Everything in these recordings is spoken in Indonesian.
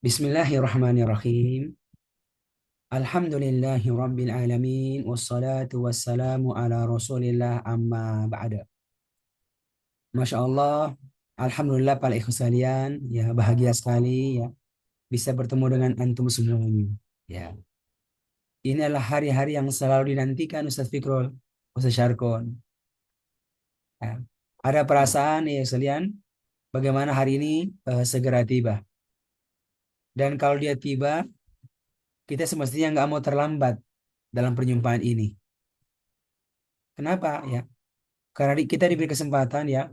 Bismillahirrahmanirrahim. Alhamdulillahi rabbil alamin wassalatu wassalamu ala Rasulillah amma ba'da. Masya Allah, alhamdulillah para ikhwas sekalian, ya bahagia sekali ya bisa bertemu dengan antum semuanya. Ya, ini adalah hari-hari yang selalu dinantikan Ustaz Fikrul, Ustaz Syarkon. Ya. Ada perasaan ya sekalian, bagaimana hari ini segera tiba. Dan kalau dia tiba, kita semestinya nggak mau terlambat dalam perjumpaan ini. Kenapa ya? Karena kita diberi kesempatan ya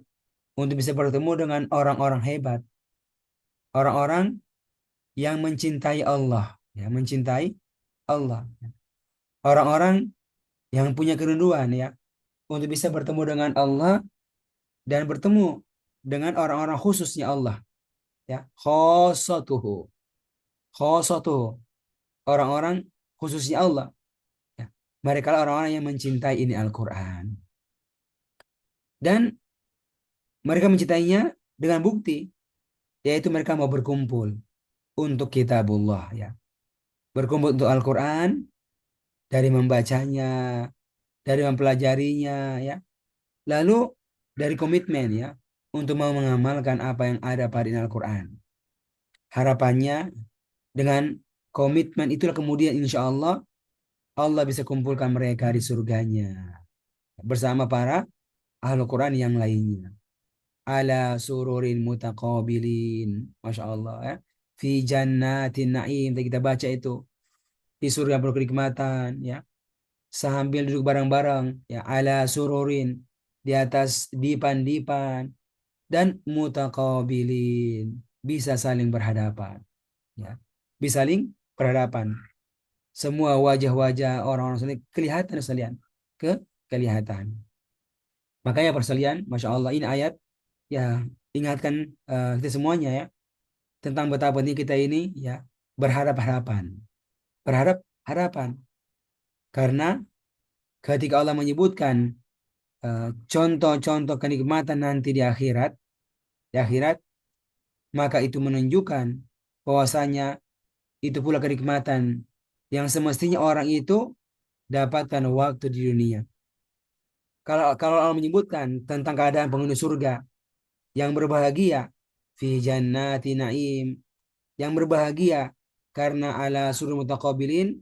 untuk bisa bertemu dengan orang-orang hebat, orang-orang yang mencintai Allah, ya, mencintai Allah. Orang-orang yang punya kerinduan ya untuk bisa bertemu dengan Allah dan bertemu dengan orang-orang khususnya Allah, ya. Khossatuhu, khossatuhu, orang-orang khususnya Allah, ya. Mereka lah orang-orang yang mencintai ini Al-Qur'an dan mereka mencintainya dengan bukti yaitu mereka mau berkumpul untuk kitabullah ya. Berkumpul untuk Al-Quran dari membacanya, dari mempelajarinya ya. Lalu dari komitmen ya untuk mau mengamalkan apa yang ada pada Al-Quran. Harapannya dengan komitmen itulah kemudian insya Allah Allah bisa kumpulkan mereka di surganya bersama para ahlu Quran yang lainnya. Ala sururin mutaqabilin. Masya Allah ya. Fi jannatin na'im. Tadi kita baca itu. Di surga penuh kenikmatan ya. Sambil duduk bareng-bareng ya ala sururin di atas dipan-dipan dan mutaqabilin bisa saling berhadapan ya bisa saling berhadapan semua wajah-wajah orang-orang saleh kelihatan sekalian ke kelihatan makanya persalian Masya Allah ini ayat ya ingatkan kita semuanya ya tentang betapa penting kita ini ya berharap-harapan berharap harapan karena ketika Allah menyebutkan contoh-contoh kenikmatan nanti di akhirat, maka itu menunjukkan bahwasanya itu pula kenikmatan yang semestinya orang itu dapatkan waktu di dunia. Kalau Allah menyebutkan tentang keadaan penghuni surga yang berbahagia fi jannati naim, yang berbahagia karena ala surur mutaqabilin,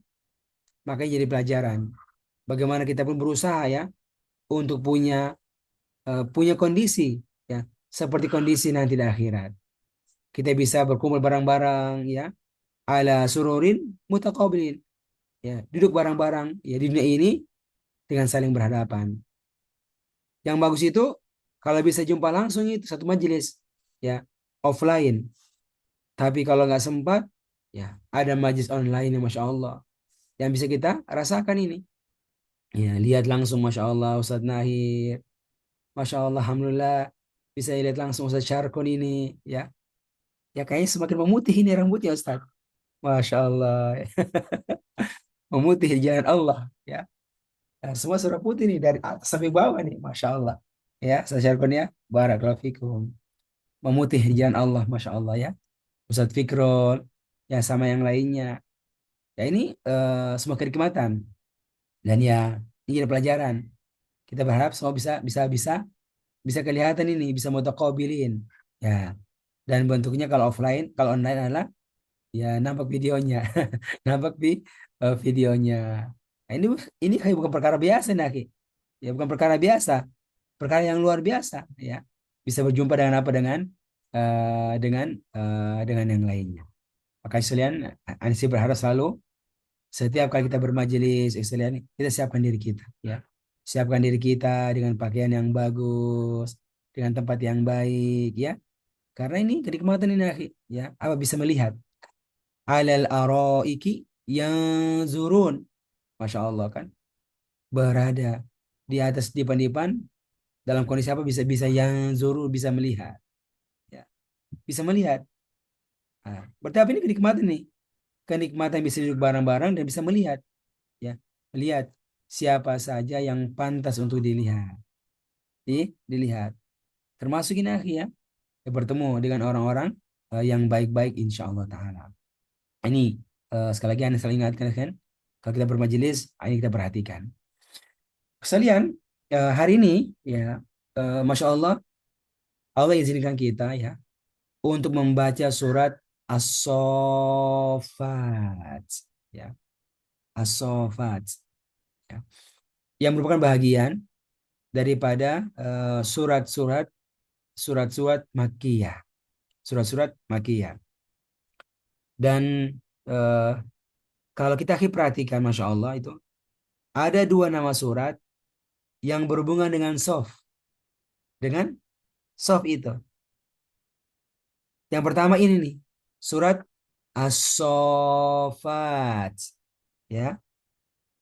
maka jadi pelajaran. Bagaimana kita pun berusaha ya untuk punya kondisi ya seperti kondisi nanti di akhirat. Kita bisa berkumpul bareng-bareng ya ala sururin mutaqabilin ya duduk bareng-bareng ya di dunia ini dengan saling berhadapan. Yang bagus itu kalau bisa jumpa langsung itu satu majelis ya offline. Tapi kalau nggak sempat ya ada majelis online ya Masya Allah yang bisa kita rasakan ini. Ya lihat langsung Masya Allah Ustadz Nahir. Masya Allah Alhamdulillah bisa lihat langsung Ustadz Syarkon ini ya. Ya kayaknya semakin memutih ini rambutnya Ustadz. Masya Allah. Memutih di jalan Allah ya. Nah, semua surah putih nih dari atas sampai bawah nih, masya Allah. Ya, saya sharekan ya. Barakallahu fikum. Memutih di jalan Allah, masya Allah ya. Ustadz Fikrol, ya sama yang lainnya. Ya ini semua kenikmatan dan ya ini jadi pelajaran. Kita berharap semua bisa kelihatan ini, bisa mutaqabilin. Ya, dan bentuknya kalau offline, kalau online adalah ya nampak videonya, nampak videonya. Nah, ini kayak bukan perkara biasa nih, Aki. Ya bukan perkara biasa, perkara yang luar biasa ya. Bisa berjumpa dengan apa dengan yang lainnya. Maka sekalian Ansi berharap selalu setiap kali kita bermajelis sekalian kita siapkan diri kita ya. Siapkan diri kita dengan pakaian yang bagus, dengan tempat yang baik ya. Karena ini kenikmatan ini akhi, ya. Apa bisa melihat alal araiki yang zurun. Masya Allah kan berada di atas dipan-dipan dalam kondisi apa bisa bisa yang zuru bisa melihat ya bisa melihat berarti apa ini kenikmatan nih kenikmatan bisa duduk bareng-bareng dan bisa melihat ya melihat siapa saja yang pantas untuk dilihat dilihat termasuk ini akhi ya bertemu dengan orang-orang yang baik-baik insya Allah taala Ini sekali lagi saya ingatkan kan, kalau kita bermajelis, ini kita perhatikan. Sekalian, hari ini ya, Masya Allah, Allah izinkan kita ya untuk membaca surat As-Saffat, ya, As-Saffat, ya, yang merupakan bahagian daripada surat-surat Makkiyah, surat-surat Makkiyah. Dan eh, kalau kita perhatikan, Masya Allah itu ada dua nama surat yang berhubungan dengan dengan soft itu. Yang pertama ini nih, surat As-Saffat, ya.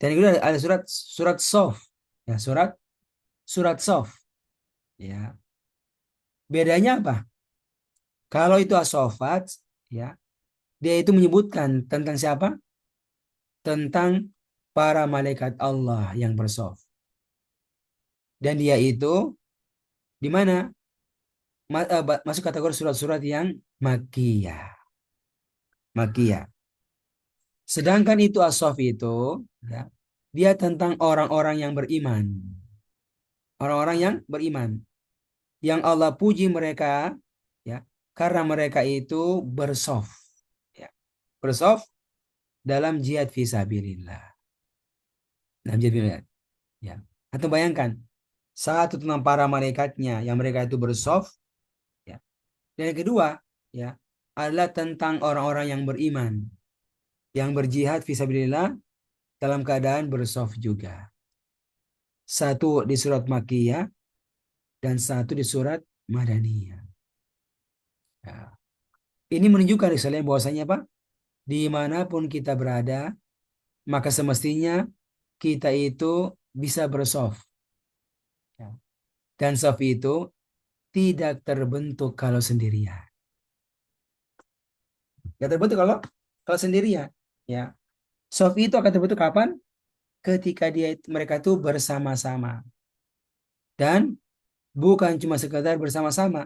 Dan yang kedua ada surat surat Sof, ya, surat surat Sof, ya. Bedanya apa? Kalau itu As-Saffat, ya, dia itu menyebutkan tentang siapa? Tentang para malaikat Allah yang bersof. Dan dia itu di mana? Masuk kategori surat-surat yang Makkiyah. Makkiyah. Sedangkan itu as itu, ya, dia tentang orang-orang yang beriman. Orang-orang yang beriman. Yang Allah puji mereka, ya, karena mereka itu bersof. Ya, bersof dalam jihad fisabilillah. Dalam jihad fisabilillah. Ya. Atau bayangkan, satu tentang para malaikatnya yang mereka itu bersof. Ya. Dan yang kedua, ya, adalah tentang orang-orang yang beriman. Yang berjihad fisabilillah dalam keadaan bersof juga. Satu di surat Makkiyah dan satu di surat Madaniyah. Ya. Ini menunjukkan misalnya bahwasanya Pak, dimanapun kita berada, maka semestinya kita itu bisa bersoft. Ya. Dan soft itu tidak terbentuk kalau sendirian. Tidak terbentuk kalau sendirian. Ya. Soft itu akan terbentuk kapan? Ketika mereka itu bersama-sama. Dan bukan cuma sekedar bersama-sama,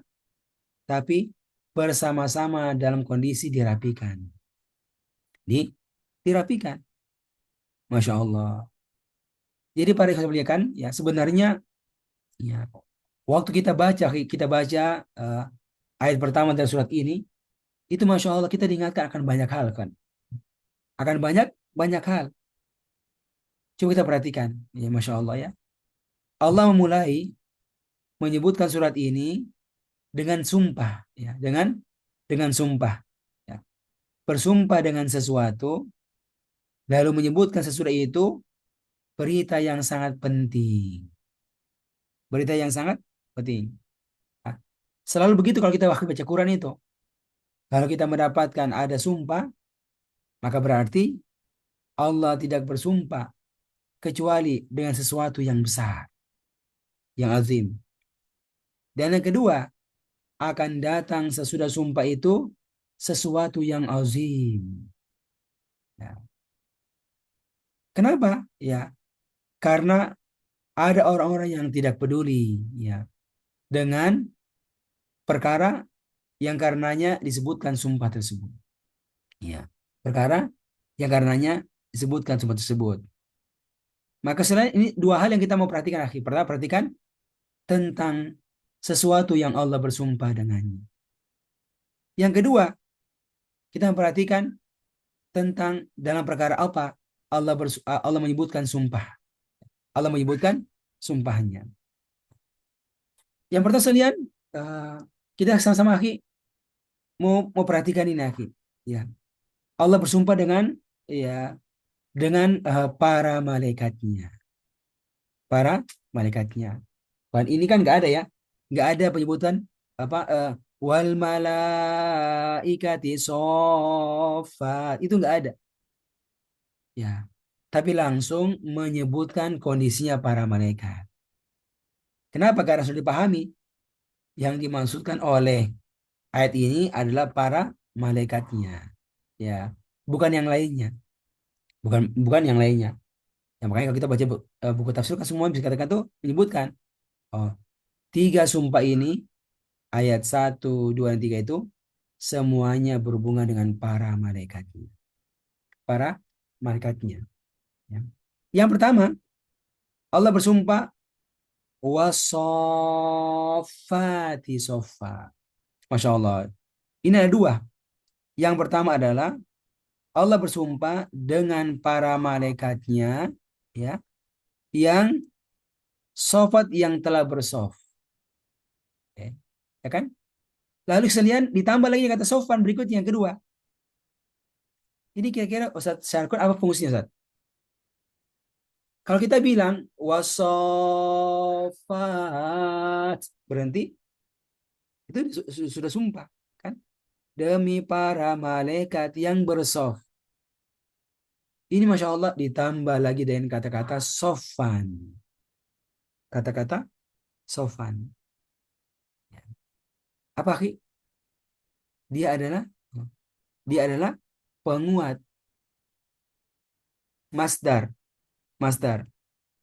tapi bersama-sama dalam kondisi dirapikan. Dirapikan. Masya Allah. Jadi para ikhwan kan, ya sebenarnya, ya, waktu kita baca ayat pertama dari surat ini, itu Masya Allah kita diingatkan akan banyak hal kan. Akan banyak banyak hal. Coba kita perhatikan. Ya Masya Allah ya. Allah memulai menyebutkan surat ini dengan sumpah. Ya, dengan sumpah. Ya. Bersumpah dengan sesuatu, lalu menyebutkan sesuatu itu berita yang sangat penting. Berita yang sangat penting. Nah, selalu begitu kalau kita waktu baca Quran itu. Kalau kita mendapatkan ada sumpah, maka berarti Allah tidak bersumpah kecuali dengan sesuatu yang besar, yang azim. Dan yang kedua, akan datang sesudah sumpah itu sesuatu yang azim. Ya. Kenapa? Ya, karena ada orang-orang yang tidak peduli, ya, dengan perkara yang karenanya disebutkan sumpah tersebut. Ya, perkara yang karenanya disebutkan sumpah tersebut. Maka selain ini dua hal yang kita mau perhatikan akhir. Pertama, perhatikan tentang sesuatu yang Allah bersumpah dengannya. Yang kedua, kita memperhatikan tentang dalam perkara apa Allah menyebutkan sumpah. Allah menyebutkan sumpahnya. Yang pertama sekalian, eh, kita sama-sama akhi mau perhatikan ini akhi. Ya, Allah bersumpah dengan, ya, dengan para malaikatnya, para malaikatnya. Dan ini kan nggak ada ya, nggak ada penyebutan apa wal malaikati sofa, itu nggak ada. Ya, tapi langsung menyebutkan kondisinya para malaikat. Kenapa? Karena sudah dipahami yang dimaksudkan oleh ayat ini adalah para malaikatnya. Ya, bukan yang lainnya, bukan bukan yang lainnya. Ya, makanya kalau kita baca buku tafsir kan semua bisa katakan tuh menyebutkan, oh, tiga sumpah ini, ayat 1, 2, dan 3 itu semuanya berhubungan dengan para malaikat. para malaikatnya. Ya. Yang pertama, Allah bersumpah wasoffati soffa. Masya Allah. Ini ada dua. Yang pertama adalah Allah bersumpah dengan para malaikatnya, ya, yang sofat yang telah bersof. Ya, ya kan? Lalu sekalian ditambah lagi kata sofan berikutnya yang kedua. Ini kira-kira Ustaz Syarkun apa fungsinya Ustaz? Kalau kita bilang wasofat berhenti, itu sudah sumpah kan? Demi para malaikat yang bersof. Ini Masya Allah ditambah lagi dengan kata-kata sofan. Kata-kata sofan. Apa Ki? Dia adalah dia adalah penguat masdar. Masdar.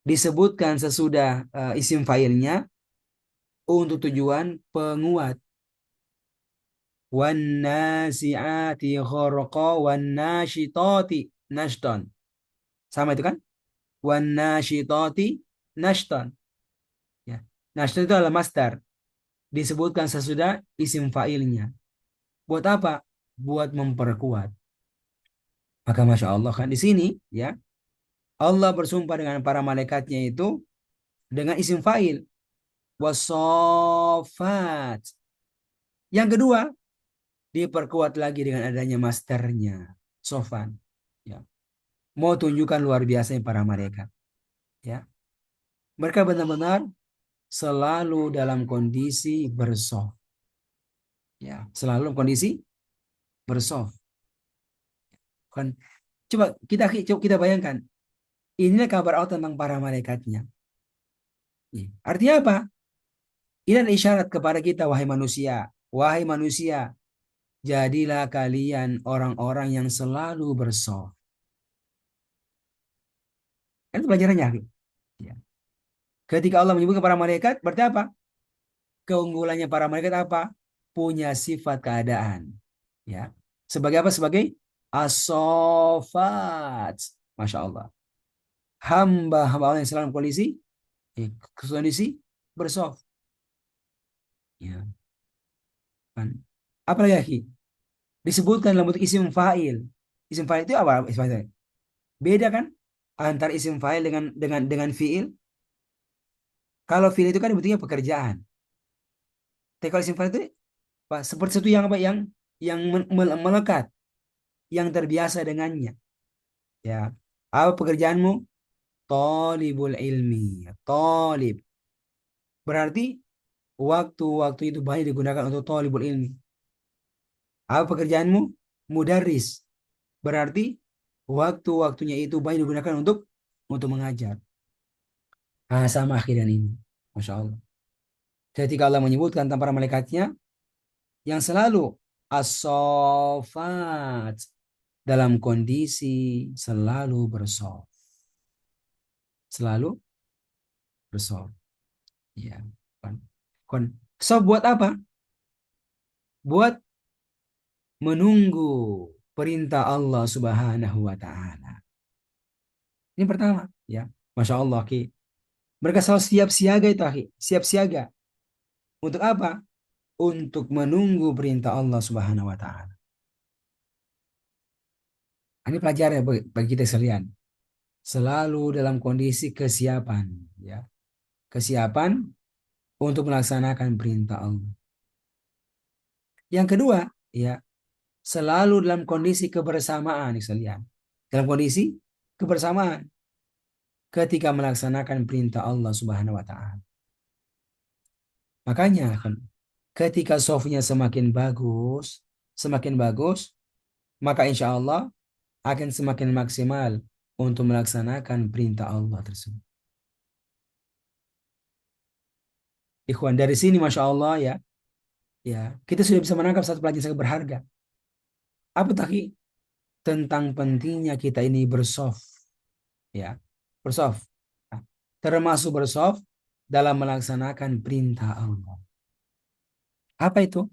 Disebutkan sesudah isim failnya untuk tujuan penguat. Wan nasi'ati gharqa wan nasyitati nashton. Sama itu kan? Wan nasyitati nashton. Ya. Nashton itu adalah masdar. Disebutkan sesudah isim failnya. Buat apa? Buat memperkuat. Maka Masya Allah kan di sini ya Allah bersumpah dengan para malaikatnya itu dengan isim fa'il wasofat. Yang kedua diperkuat lagi dengan adanya masternya sofan. Ya. Mau tunjukkan luar biasanya para malaikat. Ya. Mereka benar-benar selalu dalam kondisi bersof. Ya. Selalu dalam kondisi bersof. Kan coba kita bayangkan. Inilah kabar Allah tentang para malaikatnya. Ya. Artinya apa? Ini adalah isyarat kepada kita wahai manusia. Wahai manusia, jadilah kalian orang-orang yang selalu bersof. Itu pelajarannya. Ya. Ketika Allah menyebutkan para malaikat, berarti apa? Keunggulannya para malaikat apa? Punya sifat keadaan. Ya. Sebagai apa? Sebagai as-sofat. Masya Allah. Hamba-hamba Allah yang selalu kondisi bersof. Ya. Kan? Apalagi disebutkan dalam bentuk isim fa'il. Isim fa'il itu apa? Isim fa'il. Beda kan? Antara isim fa'il dengan fi'il. Kalau fi'il itu kan bentuknya pekerjaan. Tapi kalau isim fa'il itu apa? Seperti sesuatu yang apa? Yang melekat, yang terbiasa dengannya. Ya. Apa pekerjaanmu? Tolibul ilmi. Tolib. Berarti waktu-waktu itu banyak digunakan untuk tolibul ilmi. Apa pekerjaanmu? Mudaris. Berarti waktu-waktunya itu banyak digunakan untuk mengajar. Ah, sama akhiran ini. Masya Allah. Ketika Allah menyebutkan tentang para malaikatnya yang selalu as-sofat dalam kondisi selalu bersof. Selalu bersof. Ya. Kon, kon. Sof buat apa? Buat menunggu perintah Allah Subhanahu wa taala. Ini pertama, ya. Masya Allah, Ki. Mereka selalu siap siaga itu, Ki. Siap siaga. Untuk apa? Untuk menunggu perintah Allah Subhanahu wa taala. Ini pelajaran bagi kita sekalian. Selalu dalam kondisi kesiapan, ya. Kesiapan untuk melaksanakan perintah Allah. Yang kedua, ya, selalu dalam kondisi kebersamaan, sekalian. Dalam kondisi kebersamaan ketika melaksanakan perintah Allah Subhanahu wa taala. Makanya kan ketika softnya semakin bagus, maka insya Allah akan semakin maksimal untuk melaksanakan perintah Allah tersebut. Ikhwan dari sini Masya Allah ya, ya kita sudah bisa menangkap satu pelajaran sangat berharga. Apa tadi? Tentang pentingnya kita ini bersoft, ya bersoft. Nah, termasuk bersoft dalam melaksanakan perintah Allah. Apa itu?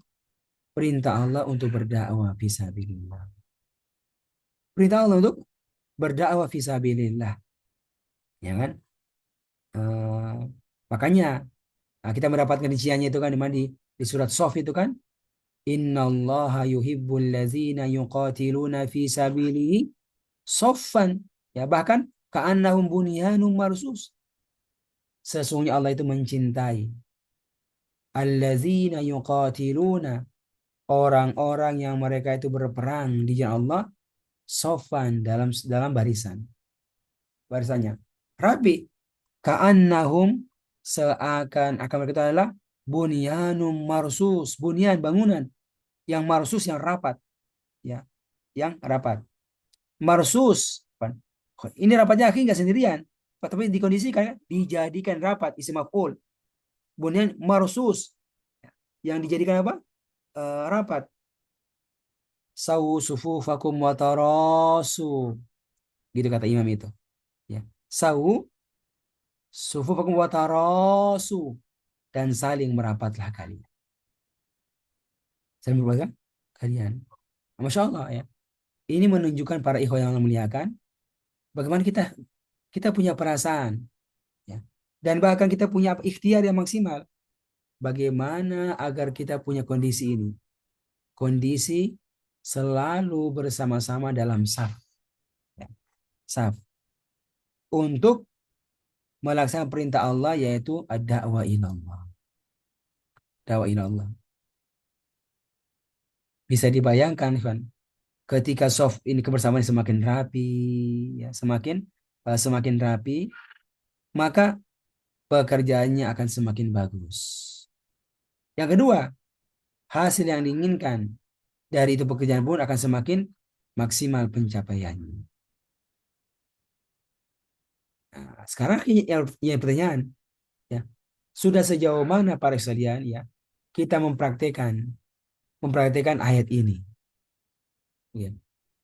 Perintah Allah untuk berdakwah fisabilillah. Perintah Allah untuk berdakwah fisabilillah, ya kan? Eh, makanya kita mendapatkan rinciannya itu kan di mana di surat Shaf itu kan, innallaha yuhibbul ladzina yuqatiluna fi sabilihi shaffan. Ya bahkan ka'annahum bunyanun marsus. Sesungguhnya Allah itu mencintai alladzina yuqatiluna, orang-orang yang mereka itu berperang di jalan Allah, shaffan, dalam dalam barisan. Barisannya rapi, ka'annahum, seakan-akan mereka itu adalah bunyanum marsus, bunyan bangunan yang marsus, yang rapat, ya, yang rapat. Marsus. Ini rapatnya akhirnya nggak sendirian, tapi dikondisikan, dijadikan rapat, isim maf'ul. Bunyan marsus, yang dijadikan apa? Rapat. Sawu sufufakum wa tarasu. Gitu kata imam itu. Ya. Sawu sufufakum wa tarasu. Dan saling merapatlah kalian. Saling merapatlah kalian. Masya Allah ya. Ini menunjukkan para ikhwan yang memuliakan bagaimana kita punya perasaan, ya. Dan bahkan kita punya ikhtiar yang maksimal. Bagaimana agar kita punya kondisi ini? Kondisi selalu bersama-sama dalam saf, ya. Saf untuk melaksanakan perintah Allah, yaitu ad-da'wah ilallah. Dakwah ilallah. Bisa dibayangkan, Ivan, ketika soft ini kebersamaan semakin rapi, ya, semakin rapi, maka pekerjaannya akan semakin bagus. Yang kedua, hasil yang diinginkan dari itu pekerjaan pun akan semakin maksimal pencapaiannya. Nah, sekarang yang pertanyaan, ya, sudah sejauh mana para sekalian, ya, kita mempraktekkan ayat ini, ya.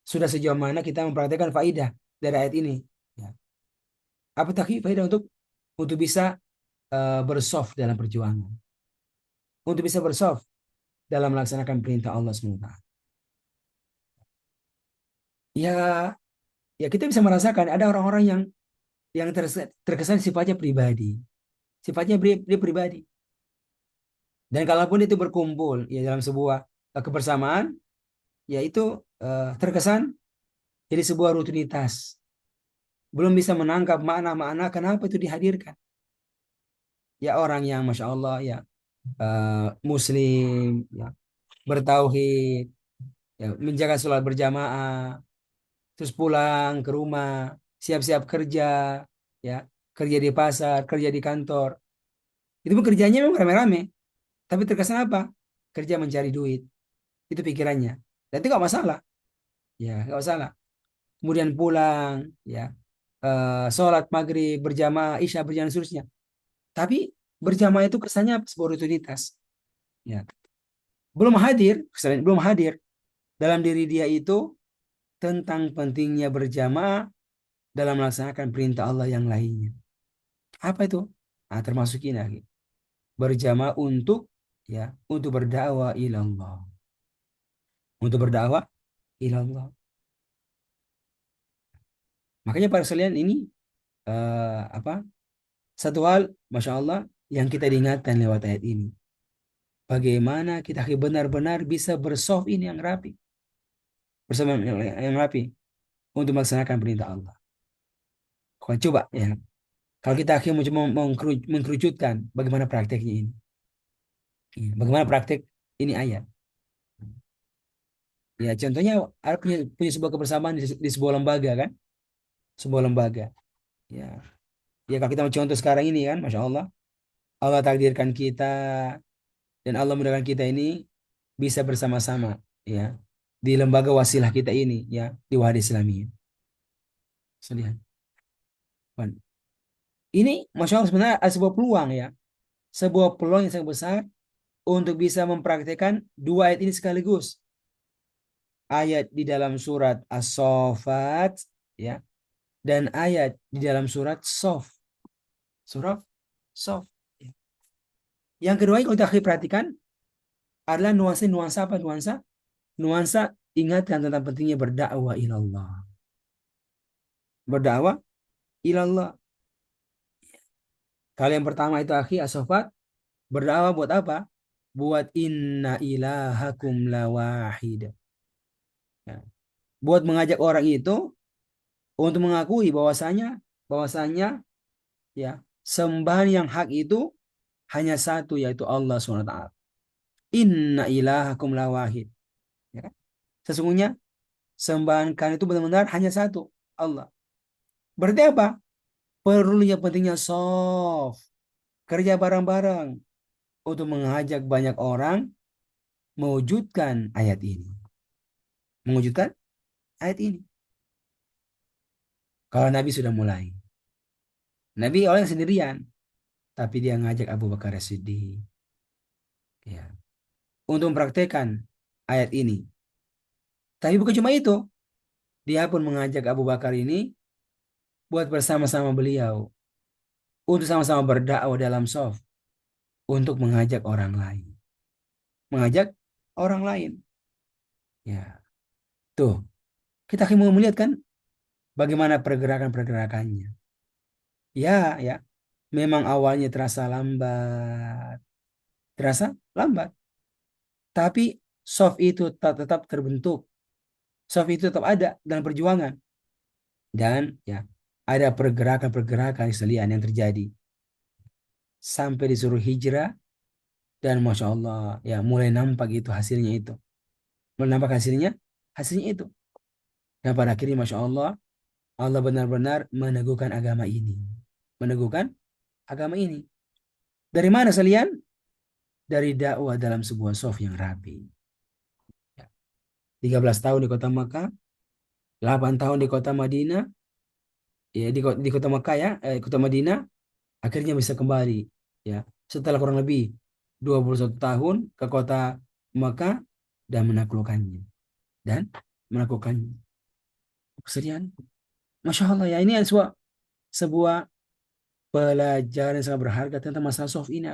Sudah sejauh mana kita mempraktekkan faidah dari ayat ini, ya. Apa tadi faidah untuk bisa bersoft dalam perjuangan, untuk bisa bersoft dalam melaksanakan perintah Allah SWT. Ya, ya kita bisa merasakan ada orang-orang yang terkesan sifatnya pribadi, sifatnya dia pribadi. Dan kalaupun itu berkumpul ya dalam sebuah kebersamaan, ya itu terkesan jadi sebuah rutinitas. Belum bisa menangkap makna-makna kenapa itu dihadirkan. Ya orang yang Masya Allah ya, Muslim, ya, bertauhid, ya, menjaga sholat berjamaah, terus pulang ke rumah, siap-siap kerja, ya, kerja di pasar, kerja di kantor. Itu pun kerjanya memang rame-rame, tapi terkesan apa? Kerja mencari duit. Itu pikirannya. Dan itu nggak masalah, ya, nggak masalah. Kemudian pulang, ya, sholat maghrib berjamaah, isya berjamaah, dan seterusnya. Tapi berjamaah itu kesannya sebuah rutinitas, ya. Belum hadir dalam diri dia itu tentang pentingnya berjamaah dalam melaksanakan perintah Allah yang lainnya. Apa itu? Nah, termasuk ini lagi. Berjamaah untuk berdakwah ilallah. Untuk berdakwah ilallah. Makanya para sekalian ini apa? Satu hal, Masya Allah, yang kita diingatkan lewat ayat ini. Bagaimana kita benar-benar bisa bersoft ini yang rapi. Bersama yang rapi. Untuk melaksanakan perintah Allah. Coba ya. Kalau kita akhirnya mencoba mengkerucutkan bagaimana prakteknya ini. Ya, bagaimana praktek ini ayat. Ya contohnya ada punya sebuah kebersamaan di sebuah lembaga kan. Sebuah lembaga. Ya. Ya kalau kita mau contoh sekarang ini kan. Masya Allah. Allah takdirkan kita dan Allah mudahkan kita ini bisa bersama-sama, ya, di lembaga wasilah kita ini, ya, di Wahda Islamiyah. Selihat. Ini Masya Allah sebenarnya ada sebuah peluang, ya. Sebuah peluang yang sangat besar untuk bisa mempraktekkan dua ayat ini sekaligus. Ayat di dalam surat As-Saffat, ya, dan ayat di dalam surat Shaf. Surat Shaf. Ya. Yang kedua kalau kita perhatikan adalah nuansa apa nuansa? Nuansa ingatkan tentang pentingnya berdakwah ilallah. berdakwah ilallah. Kalau yang pertama itu akhi asofat, berdakwah buat apa? Buat inna ilahakum lawahid. Ya. Buat mengajak orang itu untuk mengakui bahwasanya ya sembahan yang hak itu hanya satu, yaitu Allah SWT. Inna ilahakum lawahid. Ya. Sesungguhnya sembahan kalian itu benar-benar hanya satu, Allah. Berarti apa? Perlunya pentingnya soft, kerja bareng-bareng untuk mengajak banyak orang mewujudkan ayat ini. Mewujudkan ayat ini. Kalau Nabi sudah mulai. Nabi orang sendirian, tapi dia ngajak Abu Bakar Siddiq ya, untuk mempraktekkan ayat ini. Tapi bukan cuma itu, dia pun mengajak Abu Bakar ini buat bersama-sama beliau untuk sama-sama berdakwah dalam soft untuk mengajak orang lain. Mengajak orang lain. Ya, tuh. Kita mau melihat kan bagaimana pergerakan-pergerakannya. Ya, ya. Memang awalnya terasa lambat. Terasa lambat. Tapi soft itu tetap terbentuk. Soft itu tetap ada dalam perjuangan. Dan ya, ada pergerakan-pergerakan Islam yang terjadi. Sampai disuruh hijrah. Dan Masya Allah, ya mulai nampak itu hasilnya itu. Mulai nampak hasilnya, hasilnya itu. Dan pada akhirnya Masya Allah, Allah benar-benar meneguhkan agama ini. Meneguhkan agama ini. Dari mana sekalian? Dari dakwah dalam sebuah soft yang rapi. Ya. 13 tahun di kota Makkah, 8 tahun di kota Madinah, ya di kota Makkah ya, kota Madinah, akhirnya bisa kembali. Ya, setelah kurang lebih 21 tahun ke kota Makkah dan menaklukkannya. Dan menaklukkannya. Kesedihan. Masya Allah ya, ini sebuah pelajaran yang sangat berharga tentang masalah soft ini.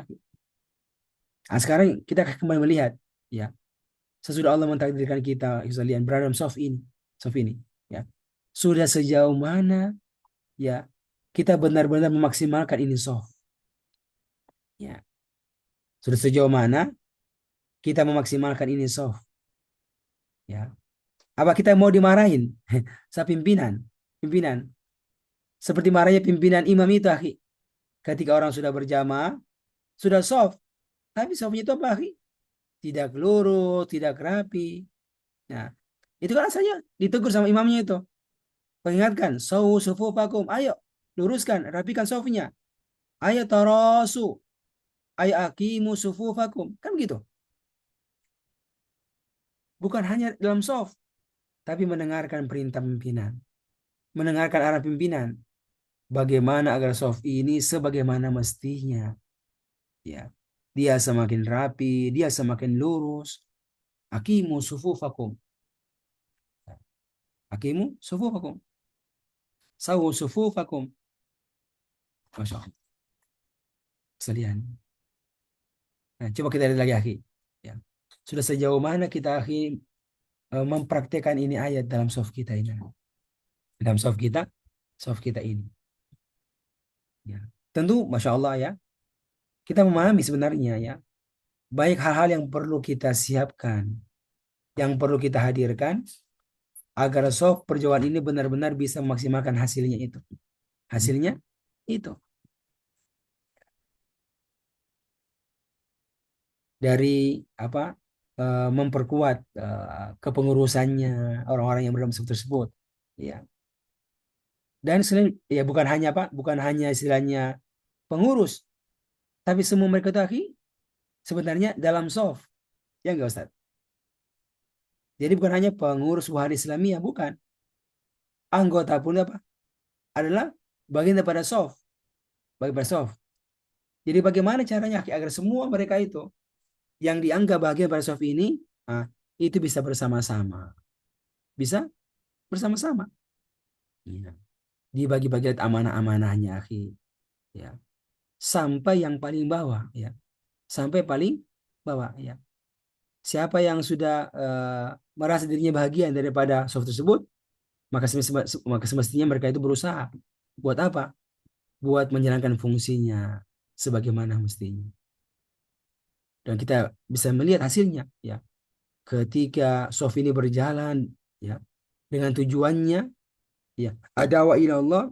Nah, sekarang kita akan kembali melihat ya, sesudah Allah mentakdirkan kita sekalian berada dalam soft ini ya. Sudah sejauh mana ya kita benar-benar memaksimalkan ini soft ya. Sudah sejauh mana kita memaksimalkan ini soft ya. Apa kita mau dimarahin sa pimpinan seperti marahnya pimpinan imam itu akhi, ketika orang sudah berjamaah sudah soft, tapi softnya itu apa akhi? Tidak lurus, tidak rapi. Nah, itu kan asalnya ditegur sama imamnya itu. Mengingatkan, sawu sufufakum, ayo luruskan, rapikan sofnya. Ayo tarasu, ayo akimu sufufakum. Kan begitu. Bukan hanya dalam soft, tapi mendengarkan perintah pimpinan. Mendengarkan arah pimpinan. Bagaimana agar soft ini sebagaimana mestinya. Ya, dia semakin rapi, dia semakin lurus. Akimu sufufakum. Akimu sufufakum. Sawu sufufakum. Masya Allah. Sekalian. Nah, coba kita lihat lagi, akhi. Ya. Sudah sejauh mana kita, akhi, mempraktekkan ini ayat dalam soft kita ini. Dalam soft kita ini. Ya. Tentu, Masya Allah ya, kita memahami sebenarnya ya, baik hal-hal yang perlu kita siapkan, yang perlu kita hadirkan, agar soft perjuangan ini benar-benar bisa memaksimalkan hasilnya itu. Hasilnya itu. Dari apa, memperkuat kepengurusannya orang-orang yang berada tersebut. Ya. Dan selain ya bukan hanya apa, bukan hanya istilahnya pengurus, tapi semua mereka itu akhi, sebenarnya dalam soft, ya enggak Ustaz? Jadi bukan hanya pengurus Wahid Islamiyah, bukan. Anggota pun apa? Adalah bagian daripada soft, bagian daripada soft. Jadi bagaimana caranya akhi, agar semua mereka itu yang dianggap bagian pada soft ini, ah, itu bisa bersama-sama, bisa bersama-sama. Ya. Dibagi-bagi amanah-amanahnya akhi, ya. Sampai yang paling bawah, ya. Sampai paling bawah, ya. Siapa yang sudah merasa dirinya bahagian daripada soft tersebut, maka semestinya mereka itu berusaha. Buat apa? Buat menjalankan fungsinya sebagaimana mestinya. Dan kita bisa melihat hasilnya ya. Ketika soft ini berjalan ya dengan tujuannya ya adawa ila Allah,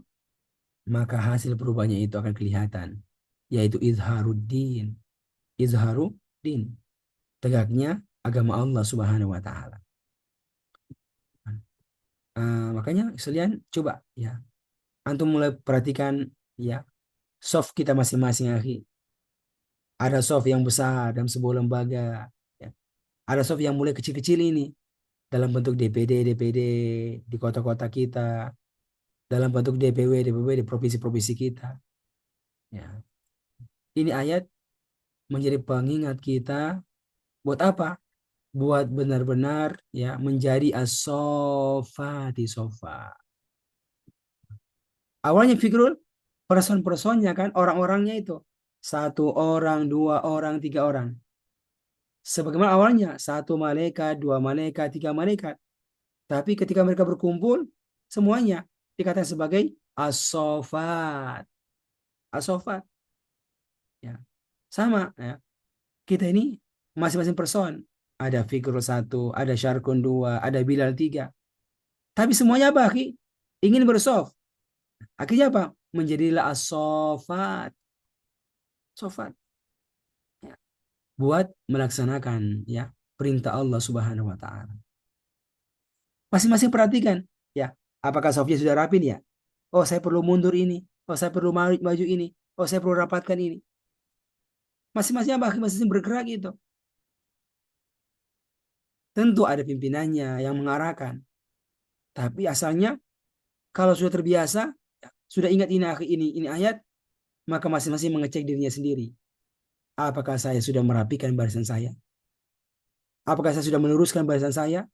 maka hasil perubahannya itu akan kelihatan, yaitu izharuddin, tegaknya agama Allah Subhanahu wa taala. Makanya sekalian coba ya, antum mulai perhatikan ya soft kita masing-masing akhi. Ada soft yang besar dalam sebuah lembaga ya. Ada soft yang mulai kecil-kecil ini dalam bentuk DPD di kota-kota kita, dalam bentuk DPW di provinsi-provinsi kita ya. Ini ayat menjadi pengingat kita buat apa? Buat benar-benar ya menjadi as-soffati sofa. Awalnya Fikrul, person-personnya kan, orang-orangnya itu. Satu orang, dua orang, tiga orang. Sebagaimana awalnya, satu malaikat, dua malaikat, tiga malaikat. Tapi ketika mereka berkumpul, semuanya dikatakan sebagai as-sofat. As-sofat. Ya. Sama. Ya. Kita ini masing-masing person. Ada Fikrul satu, ada Syarkun dua, ada Bilal tiga. Tapi semuanya apa, Ki? Ingin bersof. Akhirnya apa? Menjadilah as-sofat. Sofat. Ya. Buat melaksanakan ya perintah Allah Subhanahu wa taala. Masing-masing perhatikan ya, apakah sofnya sudah rapi nih ya? Oh, saya perlu mundur ini. Oh, saya perlu maju ini. Oh, saya perlu rapatkan ini. Masing-masing apa? Masing-masing bergerak gitu. Tentu ada pimpinannya yang mengarahkan. Tapi asalnya kalau sudah terbiasa, ya, sudah ingat ini ayat, maka masing-masing mengecek dirinya sendiri. Apakah saya sudah merapikan barisan saya? Apakah saya sudah meluruskan barisan saya?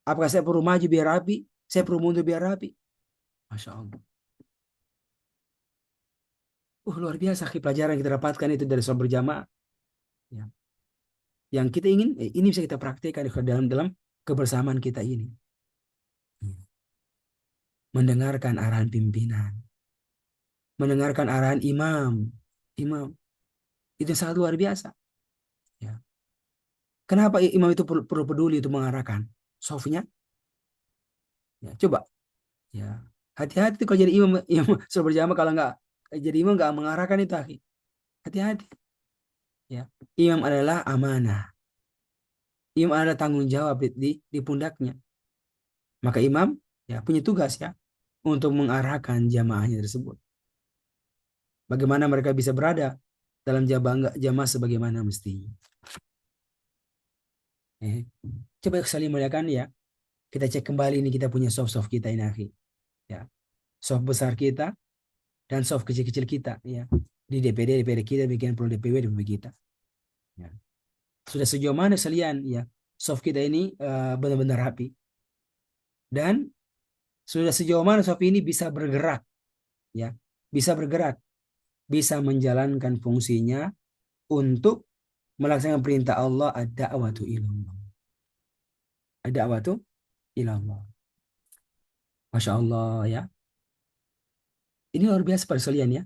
Apakah saya perlu maju biar rapi? Saya perlu mundur biar rapi? Masya Allah. Luar biasa pelajaran yang kita dapatkan itu dari sholat berjamaah. Ya. Yang kita ingin, ini bisa kita praktekkan dalam dalam kebersamaan kita ini. Mendengarkan arahan pimpinan. Mendengarkan arahan imam. Imam. Itu sangat luar biasa. Ya. Kenapa imam itu perlu peduli untuk mengarahkan? Sofnya? Ya, coba. Ya. Hati-hati kalau jadi imam, imam sholat berjamaah kalau nggak jadi imam nggak mengarahkan itu, akhi. Hati-hati. Ya. Imam adalah amanah. Imam adalah tanggung jawab di pundaknya. Maka imam ya punya tugas ya untuk mengarahkan jamaahnya tersebut. Bagaimana mereka bisa berada dalam jamaah sebagaimana mestinya. Coba saling muliakan ya. Kita cek kembali ini kita punya soft kita ini akhi. Ya. Soft besar kita dan soft kecil-kecil kita ya. Di DPD kita bikin pro DPW kita. Ya. Sudah sejauh mana sekalian ya soft kita ini benar-benar rapi. Dan sudah sejauh mana soft ini bisa bergerak ya. Bisa bergerak, bisa menjalankan fungsinya untuk melaksanakan perintah Allah ad-da'watu ilallah. Ad-da'watu ilallah. Masya Allah ya. Ini luar biasa pada sekalian ya.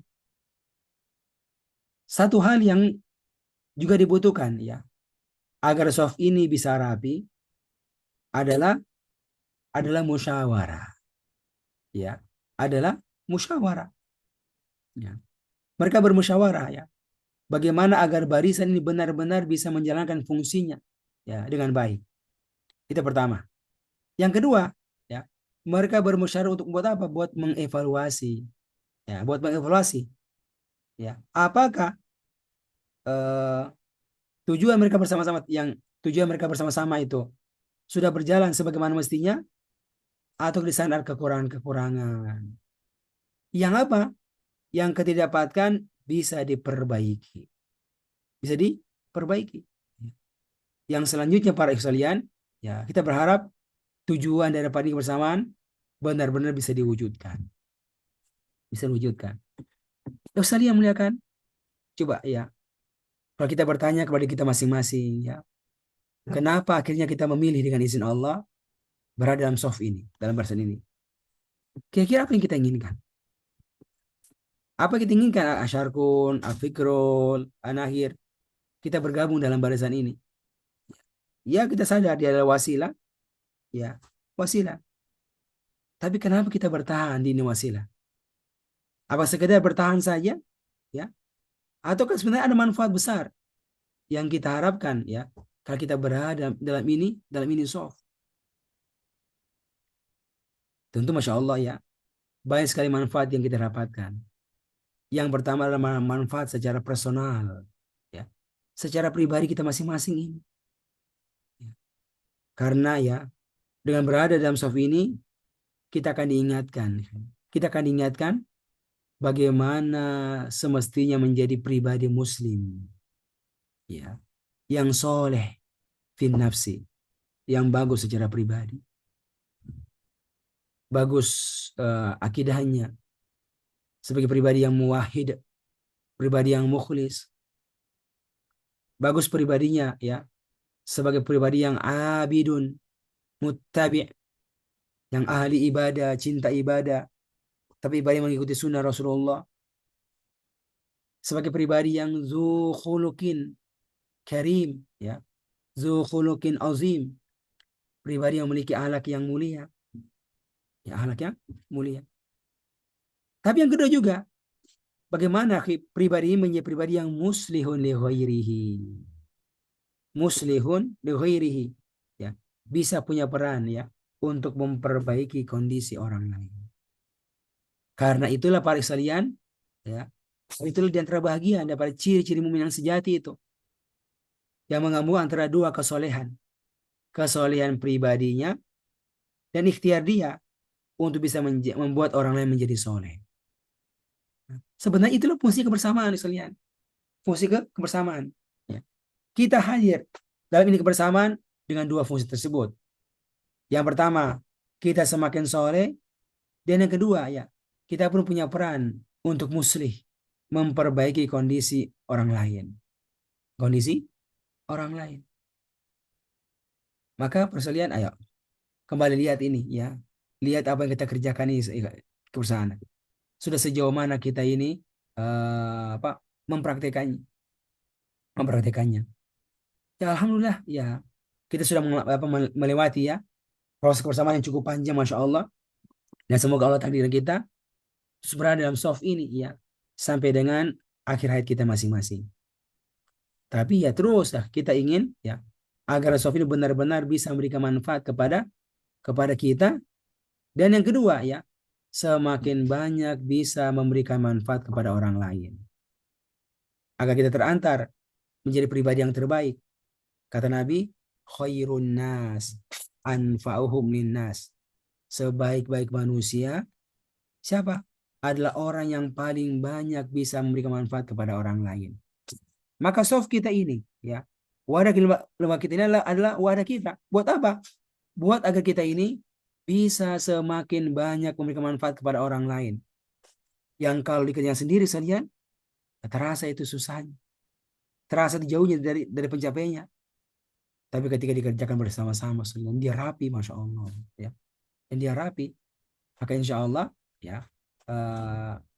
Satu hal yang juga dibutuhkan ya. Agar soft ini bisa rapi adalah musyawarah. Ya. Adalah musyawarah. Ya. Mereka bermusyawarah ya. Bagaimana agar barisan ini benar-benar bisa menjalankan fungsinya ya dengan baik. Itu pertama. Yang kedua, ya, mereka bermusyawarah untuk buat apa? Buat mengevaluasi. Ya, buat mengevaluasi. Ya, apakah eh, tujuan mereka bersama-sama itu sudah berjalan sebagaimana mestinya atau di sana ada kekurangan-kekurangan. Yang apa? Yang ketidakdapatkan bisa diperbaiki. Bisa diperbaiki. Yang selanjutnya para sekalian, ya kita berharap tujuan daripada kebersamaan benar-benar bisa diwujudkan. Bisa diwujudkan. Ya sekalian muliakan. Coba ya. Kalau kita bertanya kepada kita masing-masing ya. Kenapa akhirnya kita memilih dengan izin Allah? berada dalam soft ini, dalam barisan ini. Kira-kira apa yang kita inginkan? Apa yang kita inginkan? Asyarkun, afikrul, anakhir. Kita bergabung dalam barisan ini. Ya kita sadar dia adalah wasilah. Ya wasilah. Tapi kenapa kita bertahan di ini wasilah? Apa sekedar bertahan saja? Ya. Atau kan sebenarnya ada manfaat besar yang kita harapkan ya. Kalau kita berada dalam ini soft. Tentu Masya Allah ya. Banyak sekali manfaat yang kita dapatkan. Yang pertama adalah manfaat secara personal. Ya. Secara pribadi kita masing-masing ini. Ya. Karena ya, dengan berada dalam soft ini, kita akan diingatkan. Kita akan diingatkan bagaimana semestinya menjadi pribadi muslim. Ya. Yang soleh, fin nafsi. Yang bagus secara pribadi. Bagus akidahnya. Sebagai pribadi yang muwahhid, pribadi yang mukhlis. Bagus pribadinya ya, sebagai pribadi yang abidun, muttabi', yang ahli ibadah, cinta ibadah, tapi ibadah mengikuti sunnah Rasulullah. Sebagai pribadi yang zu khuluqin karim, ya, zu khuluqin azim, pribadi yang memiliki akhlak yang mulia, ya akhlak yang mulia. Tapi yang kedua juga, bagaimana pribadi ini menjadi pribadi yang muslihun li ghairihi. Muslihun li ghairihi, ya, bisa punya peran ya untuk memperbaiki kondisi orang lain. Karena itulah para sekalian, ya, itulah di antara bahagian daripada ciri-ciri mukmin yang sejati itu, yang menggabung antara dua kesolehan, kesolehan pribadinya dan ikhtiar dia untuk bisa membuat orang lain menjadi soleh. Sebenarnya itulah fungsi kebersamaan sekalian, fungsi kebersamaan. Ya. Kita hadir dalam ini kebersamaan dengan dua fungsi tersebut. Yang pertama, kita semakin soleh, dan yang kedua ya, kita pun punya peran untuk muslih, memperbaiki kondisi orang lain. Kondisi orang lain. Maka perselian, ayo kembali lihat ini ya. Lihat apa yang kita kerjakan ini kebersamaan. Sudah sejauh mana kita ini mempraktekannya. Mempraktekannya. Ya Alhamdulillah ya. Kita sudah melewati ya proses kebersamaan yang cukup panjang Masya Allah. Dan semoga Allah takdir kita terus berada dalam soft ini ya. Sampai dengan akhir hayat kita masing-masing. Tapi ya terus kita ingin ya agar soft ini benar-benar bisa memberikan manfaat kepada kita. Dan yang kedua ya, semakin banyak bisa memberikan manfaat kepada orang lain. Agar kita terantar menjadi pribadi yang terbaik. Kata Nabi, khairun nas anfa'uhum linnas. Sebaik-baik manusia, siapa? Adalah orang yang paling banyak bisa memberikan manfaat kepada orang lain. Maka soft kita ini, ya, wadah lembaga kita ini adalah wadah kita. Buat apa? Buat agar kita ini bisa semakin banyak memberikan manfaat kepada orang lain. Yang kalau dikerjakan sendiri sekalian, terasa itu susahnya. Terasa jauhnya dari pencapaiannya. Tapi ketika dikerjakan bersama-sama, sekalian, dia rapi, Masya Allah. Ya. Dan dia rapi. Maka insya Allah, ya,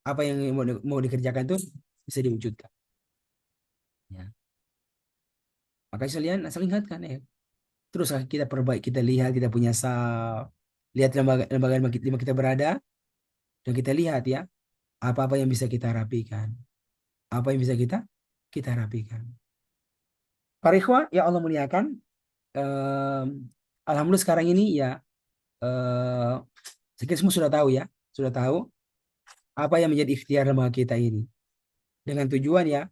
apa yang mau dikerjakan itu bisa diwujudkan. Ya. Maka sekalian, asal ingatkan ya. Terus kita perbaiki, kita lihat, kita punya lihat lembaga di mana kita berada, dan kita lihat ya, apa-apa yang bisa kita rapikan. Apa yang bisa kita rapikan. Para ikhwah, ya Allah muliakan. em, Alhamdulillah sekarang ini ya, eh kita semua sudah tahu ya, sudah tahu apa yang menjadi ikhtiar lembaga kita ini. Dengan tujuan ya,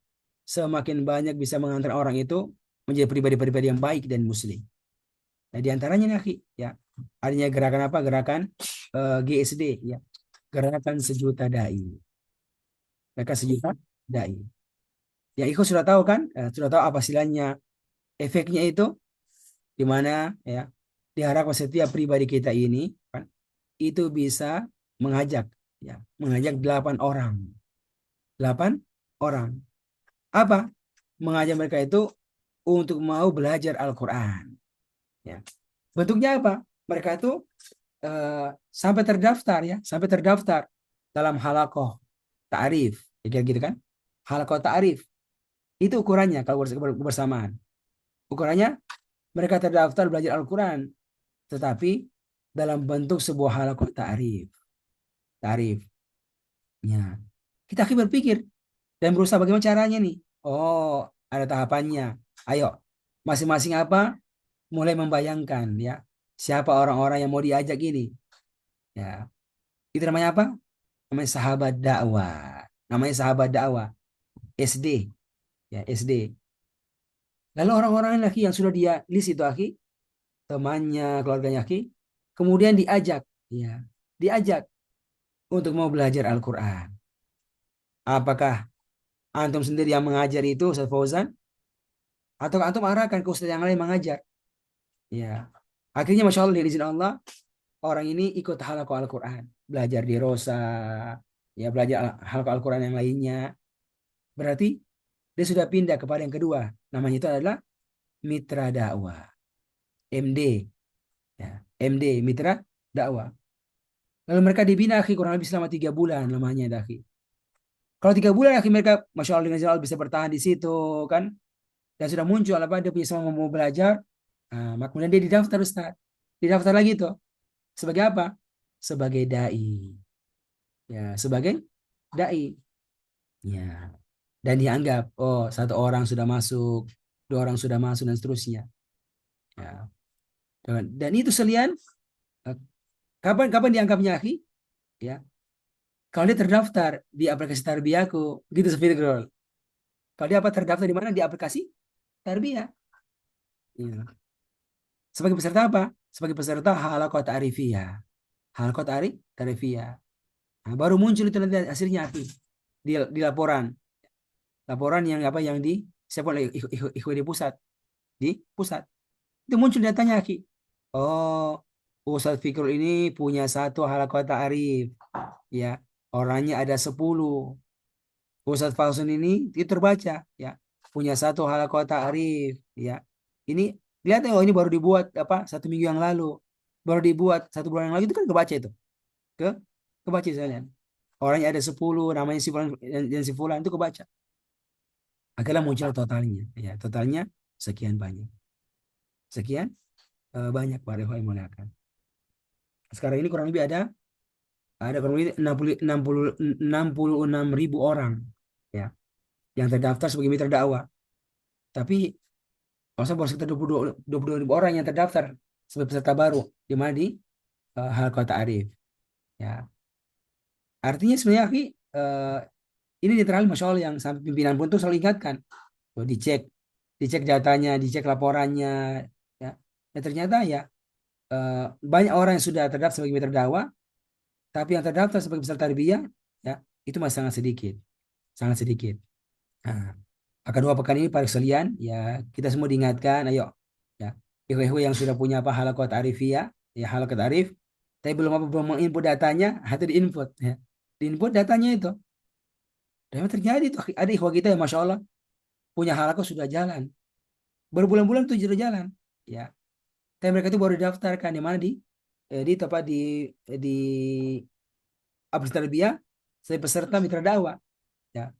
semakin banyak bisa mengantar orang itu menjadi pribadi-pribadi yang baik dan muslim. Nah, di antaranya nih, ya, adanya gerakan apa? Gerakan GSD, ya, gerakan sejuta dai. Gerakan sejuta dai. Ya, Iko sudah tahu kan? Sudah tahu apa silanya, efeknya itu, di mana ya diharapkan setiap pribadi kita ini kan, itu bisa mengajak, ya, mengajak 8 orang. 8 orang. Apa? Mengajak mereka itu untuk mau belajar Al-Quran. Ya. Bentuknya apa? mereka itu sampai terdaftar ya, sampai terdaftar dalam halakoh ta'arif, ya kayak gitu kan? Halakoh ta'arif itu ukurannya kalau bersamaan. Ukurannya mereka terdaftar belajar Al-Quran, tetapi dalam bentuk sebuah halakoh ta'arif. Ta'arif. Ya. Kita akhirnya berpikir dan berusaha bagaimana caranya nih. Oh, ada tahapannya. Ayo, masing-masing apa? Mulai membayangkan ya. Siapa orang-orang yang mau diajak ini? Ya. Itu namanya apa? Namanya sahabat dakwah. Namanya sahabat dakwah. SD. Ya, SD. Lalu orang-orang lagi yang sudah dia list itu aki, temannya, keluarganya aki, kemudian diajak, ya, diajak untuk mau belajar Al-Quran. Apakah antum sendiri yang mengajar itu, Ustaz Fauzan, atau antum arahkan ke ustaz yang lain mengajar? Ya, akhirnya masya Allah dari izin Allah, orang ini ikut halaqah Al-Quran, belajar di Rosa, ya belajar halaqah Al-Quran yang lainnya. Berarti dia sudah pindah kepada yang kedua, namanya itu adalah mitra dakwah, MD, ya, MD, mitra dakwah. Lalu mereka dibina akhi kurang lebih selama 3 bulan lamanya akhi. Kalau 3 bulan akhi mereka masya Allah dengan izin Allah bisa bertahan di situ kan, dan sudah muncul apa dia punya semangat mau belajar. Nah, maka kemudian dia didaftar Ustaz, didaftar lagi tuh sebagai apa? Sebagai dai, ya sebagai dai, ya. Dan dianggap oh satu orang sudah masuk, dua orang sudah masuk dan seterusnya, ya. Dan itu selian eh, kapan kapan dianggapnya akhi, ya kalau dia terdaftar di aplikasi Tarbiyaku gitu Safirul. Kalau dia apa terdaftar di mana? Di aplikasi Tarbiyah. Ya. Sebagai peserta apa? Sebagai peserta halaqah ta'rifiyah. Halaqah ta'rifiyah. Nah, baru muncul itu nanti hasilnya Aki. Di laporan. Laporan yang apa yang di siapa oleh ikhwan di pusat. Di pusat. Itu muncul datanya Aki. Oh, Ustaz Fikrul ini punya satu halaqah ta'rif. Ya, orangnya ada 10. Ustadz Fauzan ini itu terbaca ya punya satu halaqah ta'rif ya ini lihat oh ini baru dibuat apa 1 minggu yang lalu baru dibuat 1 bulan yang lalu itu kan kebaca itu ke kebaca sekalian orangnya ada 10 namanya si fulan dan si fulan itu kebaca akhirnya muncul totalnya ya totalnya sekian banyak sekian banyak para yang muliakan sekarang ini kurang lebih ada kurang lebih 66 ribu orang ya yang terdaftar sebagai mitra dakwah. Tapi masa baru sekitar 22 ribu orang yang terdaftar sebagai peserta baru di mana di hal kota Arif. Ya, artinya sebenarnya Aki, eh, ini netral Masya Allah yang sampai pimpinan pun tuh selalu ingatkan. Tuh, dicek datanya, dicek laporannya. Ya, dan ternyata ya banyak orang yang sudah terdaftar sebagai mitra dakwah, tapi yang terdaftar sebagai peserta tarbiyah, ya itu masih sangat sedikit, sangat sedikit. Nah, akan 2 pekan ini para sekalian, ya kita semua diingatkan, ayo, ya, ikhwan yang sudah punya apa halaqah ta'rifiyah, ya halaqah ta'rif, tapi belum apa belum menginput datanya, atau diinput, ya, diinput datanya itu. Dan memang terjadi tuh, ada ikhwan kita yang masya Allah punya halaqah sudah jalan, berbulan-bulan tuh sudah jalan, ya. Tapi mereka itu baru didaftarkan di mana di tempat di aplikasi tarbiyah, saya peserta mitra dakwah, ya,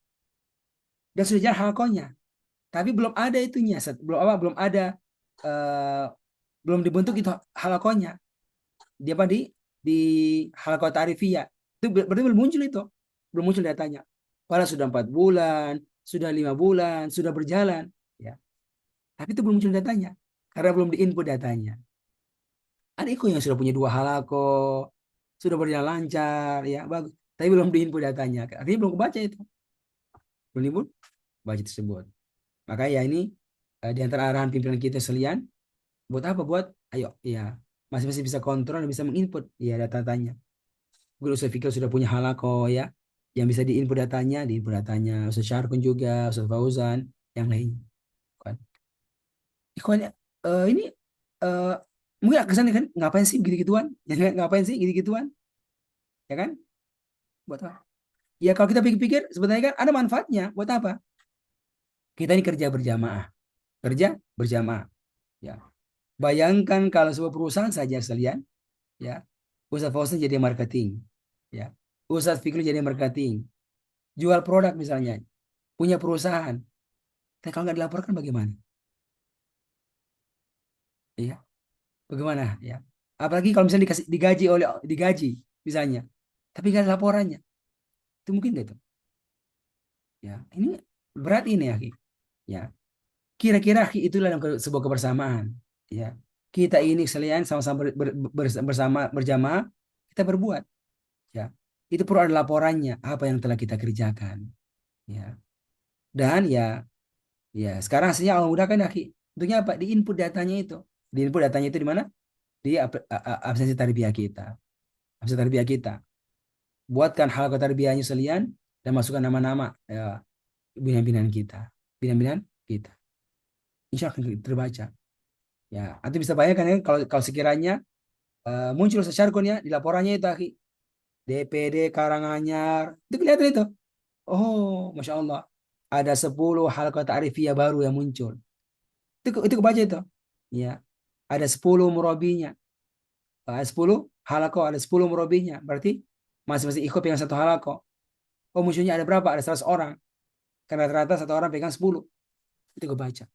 dan sudah jalan halaqahnya. Tapi belum ada itunya, belum apa, eh, belum dibentuk itu halakonya. Dia apa di halakot tarifiyah. Itu berarti belum muncul itu, belum muncul datanya. Padahal sudah 4 bulan, sudah 5 bulan, sudah berjalan, ya. Tapi itu belum muncul datanya karena belum diinput datanya. Adikku yang sudah punya 2 halako, sudah berjalan lancar, ya bagus. Tapi belum diinput datanya. Artinya belum kebaca itu, belum diinput baca tersebut. Maka ya ini di antara arahan pimpinan kita sekalian, buat apa? Buat, ayo, ya, masing-masing bisa kontrol dan bisa menginput, ya, data-datanya. Mungkin Ustaz Fikri sudah punya halako, ya, yang bisa diinput datanya, Ustaz Syarkun juga, Ustaz Fauzan, yang lain. Kan? Ikhwan, ini eh, mungkin kesannya kan, ngapain sih gitu-gituan? Ya, kan? Ngapain sih gitu-gituan? Ya kan? Buat apa? Ya kalau kita pikir-pikir, sebenarnya kan ada manfaatnya. Buat apa? Kita ini kerja berjamaah. Kerja berjamaah. Ya. Bayangkan kalau sebuah perusahaan saja sekalian, ya, Ustaz Fauzan jadi marketing, ya, Ustaz Fikri jadi marketing, jual produk misalnya, punya perusahaan, tapi kalau nggak dilaporkan bagaimana? Iya, bagaimana? Ya, apalagi kalau misalnya digaji misalnya, tapi nggak ada laporannya, itu mungkin nggak itu? Ya, ini berat ini ya, Ki. Ya, kira-kira Ki, itulah yang sebuah kebersamaan. Ya, kita ini selain sama-sama bersama berjamaah, kita berbuat. Ya, itu perlu ada laporannya apa yang telah kita kerjakan. Ya, dan ya sekarang hasilnya Allah mudahkan ya, Ki. Tentunya apa? Di input datanya itu. Di input datanya itu di mana? Di absensi tarbiyah kita. Absensi tarbiyah kita. Buatkan hal tarbiyahnya sekalian dan masukkan nama-nama ya, binaan-binaan kita. Binaan-binaan kita. Insya Allah akan terbaca. Ya, atau bisa bayangkan ya kalau kalau sekiranya muncul sesyargon ya di laporannya itu, Aki. DPD Karanganyar. Itu kelihatan itu. Oh, Masya Allah. Ada 10 hal kata arifiyah baru yang muncul. Itu kebaca itu. Ya. Ada 10 murabinya. 10 halako, ada 10 murabinya. Berarti masing-masing ikut pegang satu halako. Oh, munculnya ada berapa? Ada 100 orang. Karena rata-rata satu orang pegang 10. Itu kebaca.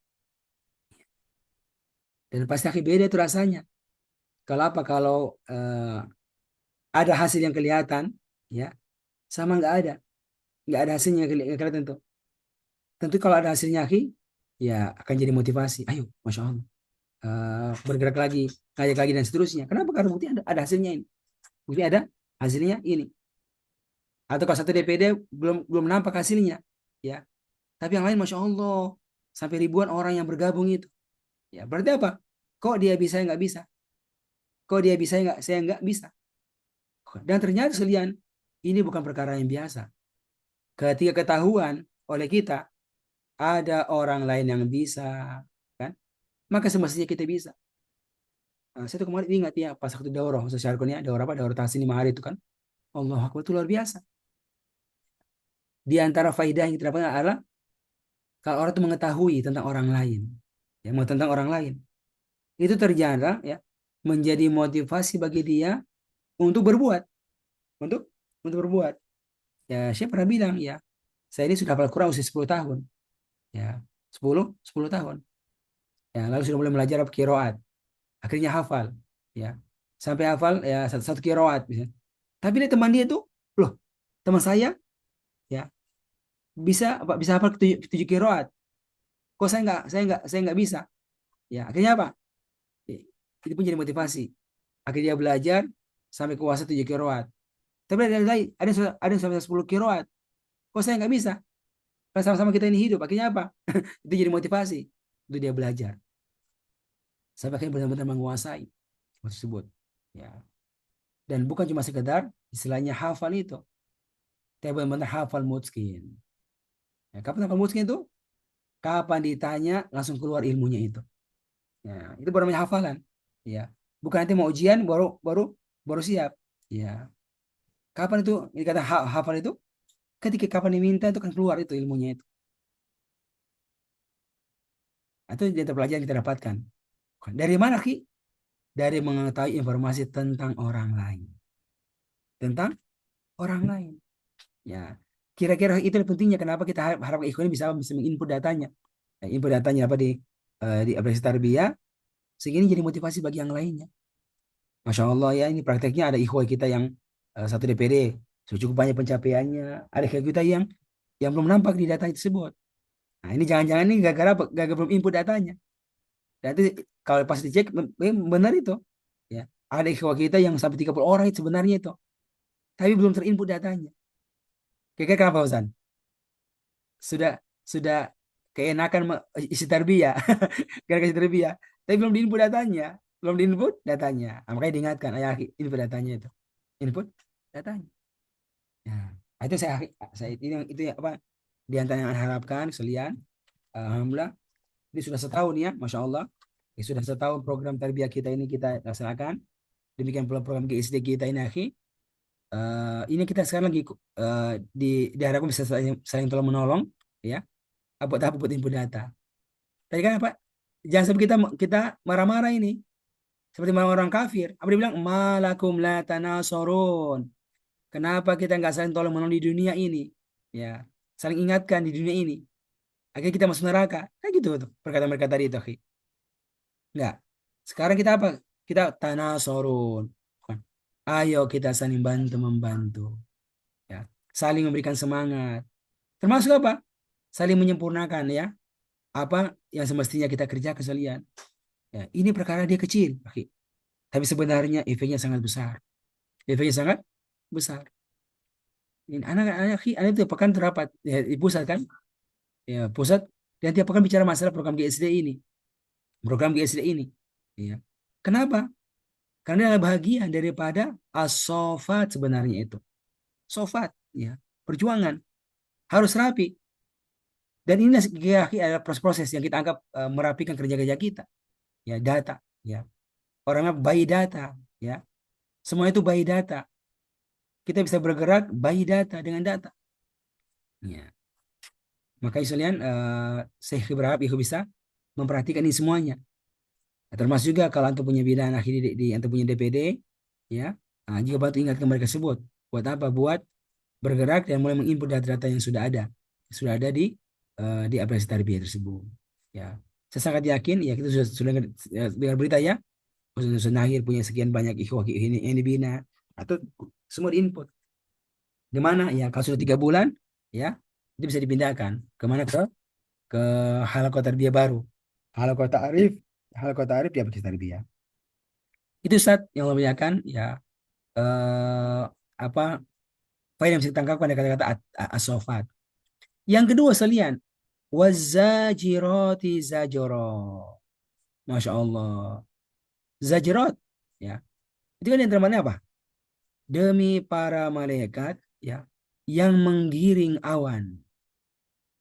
Dan pasti akan beda itu rasanya. Kalau apa? Kalau ada hasil yang kelihatan, ya, sama nggak ada hasilnya yang kelihatan tuh. Tentu kalau ada hasilnya, Ki, ya akan jadi motivasi. Ayo, Masya Allah, bergerak lagi, ngajak lagi dan seterusnya. Kenapa? Karena bukti ada hasilnya ini. Bukti ada hasilnya ini. Atau kalau satu DPD belum belum nampak hasilnya, ya. Tapi yang lain, Masya Allah, sampai ribuan orang yang bergabung itu. Ya, berarti apa? Kok dia bisa, nggak bisa? Kok dia bisa, nggak saya nggak bisa? Dan ternyata sekalian, ini bukan perkara yang biasa. Ketika ketahuan oleh kita, ada orang lain yang bisa, kan? Maka semestinya kita bisa. Nah, saya tuh kemarin ingat ya, pas waktu daurah, Ustaz Syarikun ya, daurah apa? Daurah tahsin 5 hari itu kan. Allah Akbar, itu luar biasa. Di antara faidah yang kita dapatkan adalah kalau orang itu mengetahui tentang orang lain, ya, mau tentang orang lain, itu ternyata ya menjadi motivasi bagi dia untuk berbuat, untuk untuk berbuat. Ya, saya pernah bilang ya, saya ini sudah hafal Quran usia 10 tahun, ya, 10 tahun. Ya, lalu sudah mulai belajar qiraat, akhirnya hafal, ya, sampai hafal ya satu qiraat misalnya. Tapi dia teman dia tuh, loh, teman saya ya bisa hafal tujuh qiraat. Kok saya nggak bisa. Ya, akhirnya apa? Eh, Itu pun jadi motivasi. Akhirnya dia belajar sampai kuasa 7 qiraat. Tapi ada yang sampai 10 qiraat. Kok saya nggak bisa? Kan sama-sama kita ini hidup. Akhirnya apa? Itu jadi motivasi untuk dia belajar. Sampai akhirnya benar-benar menguasai hal tersebut. Ya. Dan bukan cuma sekedar istilahnya hafal itu. Tapi benar-benar hafal mutskin. Ya, kapan hafal mutskin itu? Kapan ditanya langsung keluar ilmunya itu. Ya, itu baru namanya hafalan. Ya. Bukan nanti mau ujian baru baru baru siap. Ya. Kapan itu dikata hafal itu? Ketika kapan diminta itu kan keluar itu ilmunya itu. Itu dari pelajaran yang kita dapatkan. Dari mana, Ki? Dari mengetahui informasi tentang orang lain. Tentang orang lain. Ya. Kira-kira itu yang pentingnya kenapa kita harap ikhwan bisa menginput datanya. Ya, input datanya apa di aplikasi Tarbiyah sehingga ini jadi motivasi bagi yang lainnya. Masya Allah ya, ini prakteknya ada ikhwan kita yang satu DPD sudah cukup banyak pencapaiannya. Ada ikhwan kita yang belum nampak di data tersebut. Nah, ini jangan-jangan ini gara-gara belum input datanya. Dan itu kalau pas dicek benar itu. Ya, ada ikhwan kita yang sampai 30 orang itu sebenarnya itu, tapi belum terinput datanya. Kira-kira kenapa, Ustaz? Sudah sudah keenakan isi tarbiyah, gara-gara isi tarbiyah, tapi belum diinput datanya, belum diinput datanya. Nah, makanya diingatkan, ayah input datanya itu, input datanya. Nah, itu saya itu ya, apa di antara yang saya harapkan sekalian. Alhamdulillah, ini sudah setahun ya, Masya Allah. Ya, sudah setahun program tarbiyah kita ini kita laksanakan. Demikian pula program GSD kita ini, akhi. Ini kita sekarang lagi diharapkan bisa saling tolong menolong, ya. Buat apa? Buat input data. Tadi kan apa? Jangan sampai kita marah-marah ini. Seperti orang kafir. Apa dia bilang? Malakum la tanasorun. Kenapa kita nggak saling tolong menolong di dunia ini? Ya, saling ingatkan di dunia ini. Akhirnya kita masuk neraka. Kayak gitu tuh perkataan mereka tadi itu, akhi. Enggak. Sekarang kita apa? Kita tanasorun. Bukan. Ayo kita saling bantu membantu. Ya, saling memberikan semangat. Termasuk apa? Saling menyempurnakan ya. Apa yang semestinya kita kerjakan sekalian. Ya, ini perkara dia kecil, akhi. Tapi sebenarnya efeknya sangat besar. Efeknya sangat besar. Ini anak-anak anak itu pekan terdapat ya, di pusat kan? Ya, pusat dan tiap pekan bicara masalah program GSD ini. Program GSD ini. Ya. Kenapa? Karena adalah bagian daripada as-sofat sebenarnya itu. Sofat, ya. Perjuangan harus rapi. Dan ini ya, adalah proses-proses yang kita anggap merapikan kerja-kerja kita. Ya, data, ya. Orangnya by data, ya. Semua itu by data. Kita bisa bergerak by data dengan data. Ya. Makanya sekalian saya berharap Ibu bisa memperhatikan ini semuanya. Nah, termasuk juga kalau antum punya bidan akhir di antum punya DPD, ya, juga bantu ingatkan mereka sebut. Buat apa? Buat bergerak dan mulai menginput data-data yang sudah ada di aplikasi tarbiyah tersebut. Ya, saya sangat yakin, ya kita sudah dengar berita ya, Ustaz Nahir punya sekian banyak ikhwah ini bina atau semua diinput. Di mana? Ya, kalau sudah 3 bulan, ya, itu bisa dipindahkan kemana ke halaqah tarbiyah baru. Halaqah ta'arif, halaqah ta'arif ya aplikasi tarbiyah. Itu Ustaz yang Allah muliakan ya eh, apa faedah yang bisa ditangkap pada kata-kata as-sofat. Yang kedua sekalian wazajiroti zajoro. Masya Allah. Zajirat ya. Itu kan yang termanya apa? Demi para malaikat ya yang menggiring awan.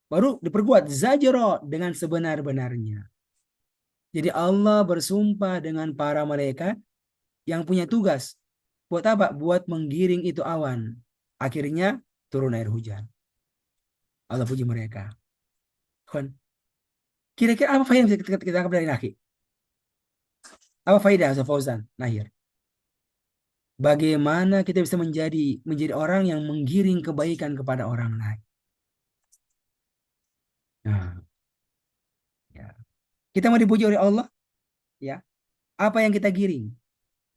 Baru diperkuat zajro dengan sebenar-benarnya. Jadi Allah bersumpah dengan para malaikat yang punya tugas. Buat apa? Buat menggiring itu awan. Akhirnya turun air hujan. Allah puji mereka. Kan? Kira-kira apa faedah yang bisa kita tangkap dari Naki? Apa faedah Ustaz Fauzan? Nahir. Bagaimana kita bisa menjadi orang yang menggiring kebaikan kepada orang lain? Nah, ya. Kita mau dipuji oleh Allah, ya. Apa yang kita giring?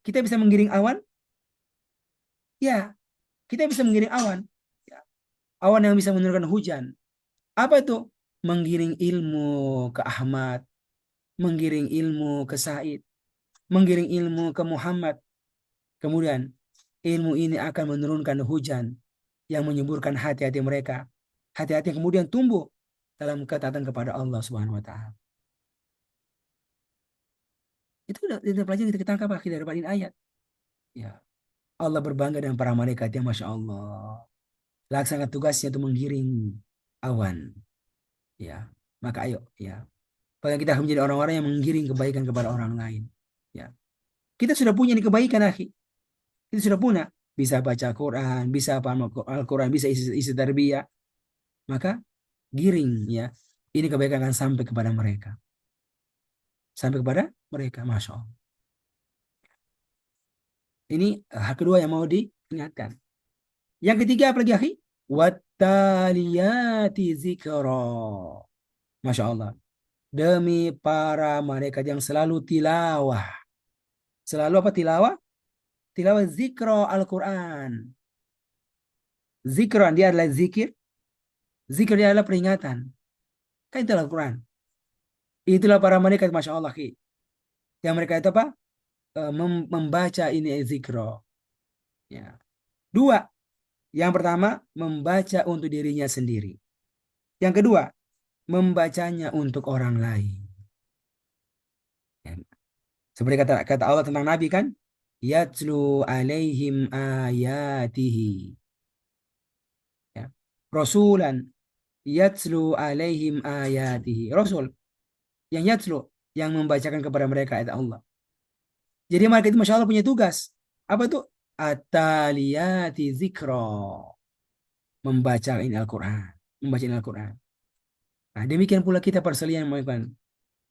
Kita bisa menggiring awan? Ya, kita bisa menggiring awan. Ya. Awan yang bisa menurunkan hujan. Apa itu? Menggiring ilmu ke Ahmad, menggiring ilmu ke Said, menggiring ilmu ke Muhammad. Kemudian ilmu ini akan menurunkan hujan yang menyuburkan hati-hati mereka. Hati-hati yang kemudian tumbuh dalam ketaatan kepada Allah Subhanahu wa taala. Itu udah pelajaran kita tangkap akhir dari ayat. Ya. Allah berbangga dengan para malaikat yang Masya Allah. Laksanakan tugasnya untuk menggiring awan. Ya. Maka ayo, ya. Kalau kita menjadi orang-orang yang menggiring kebaikan kepada orang lain. Ya. Kita sudah punya nih kebaikan, akhi. Kita sudah punya. Bisa baca Quran, bisa paham Al-Quran, bisa isi tarbiyah. Maka giring, ya. Ini kebaikan akan sampai kepada mereka. Sampai kepada mereka, Masya Allah. Ini hal kedua yang mau diingatkan. Yang ketiga apa lagi, akhi? Wattaliyati zikra. Masya Allah. Demi para malaikat yang selalu tilawah. Selalu apa tilawah? Tilawah zikra Al-Quran. Zikran dia adalah zikir. Zikir dia adalah peringatan. Kan itu Al-Quran. Itulah para malaikat Masya Allah. Ki. Yang mereka itu apa? Membaca ini zikra. Ya. Dua. Yang pertama, membaca untuk dirinya sendiri. Yang kedua, membacanya untuk orang lain. Ya. Seperti kata Allah tentang Nabi kan, yatlu alaihim ayatihi. Ya. Rasulan yatlu alaihim ayatihi. Rasul yang yatlu, yang membacakan kepada mereka ayat Allah. Jadi mereka itu Masya Allah punya tugas. Apa itu? At-taliyati zikra. Membaca ini Al-Quran. Membaca ini Al-Quran. Nah, demikian pula kita perselian,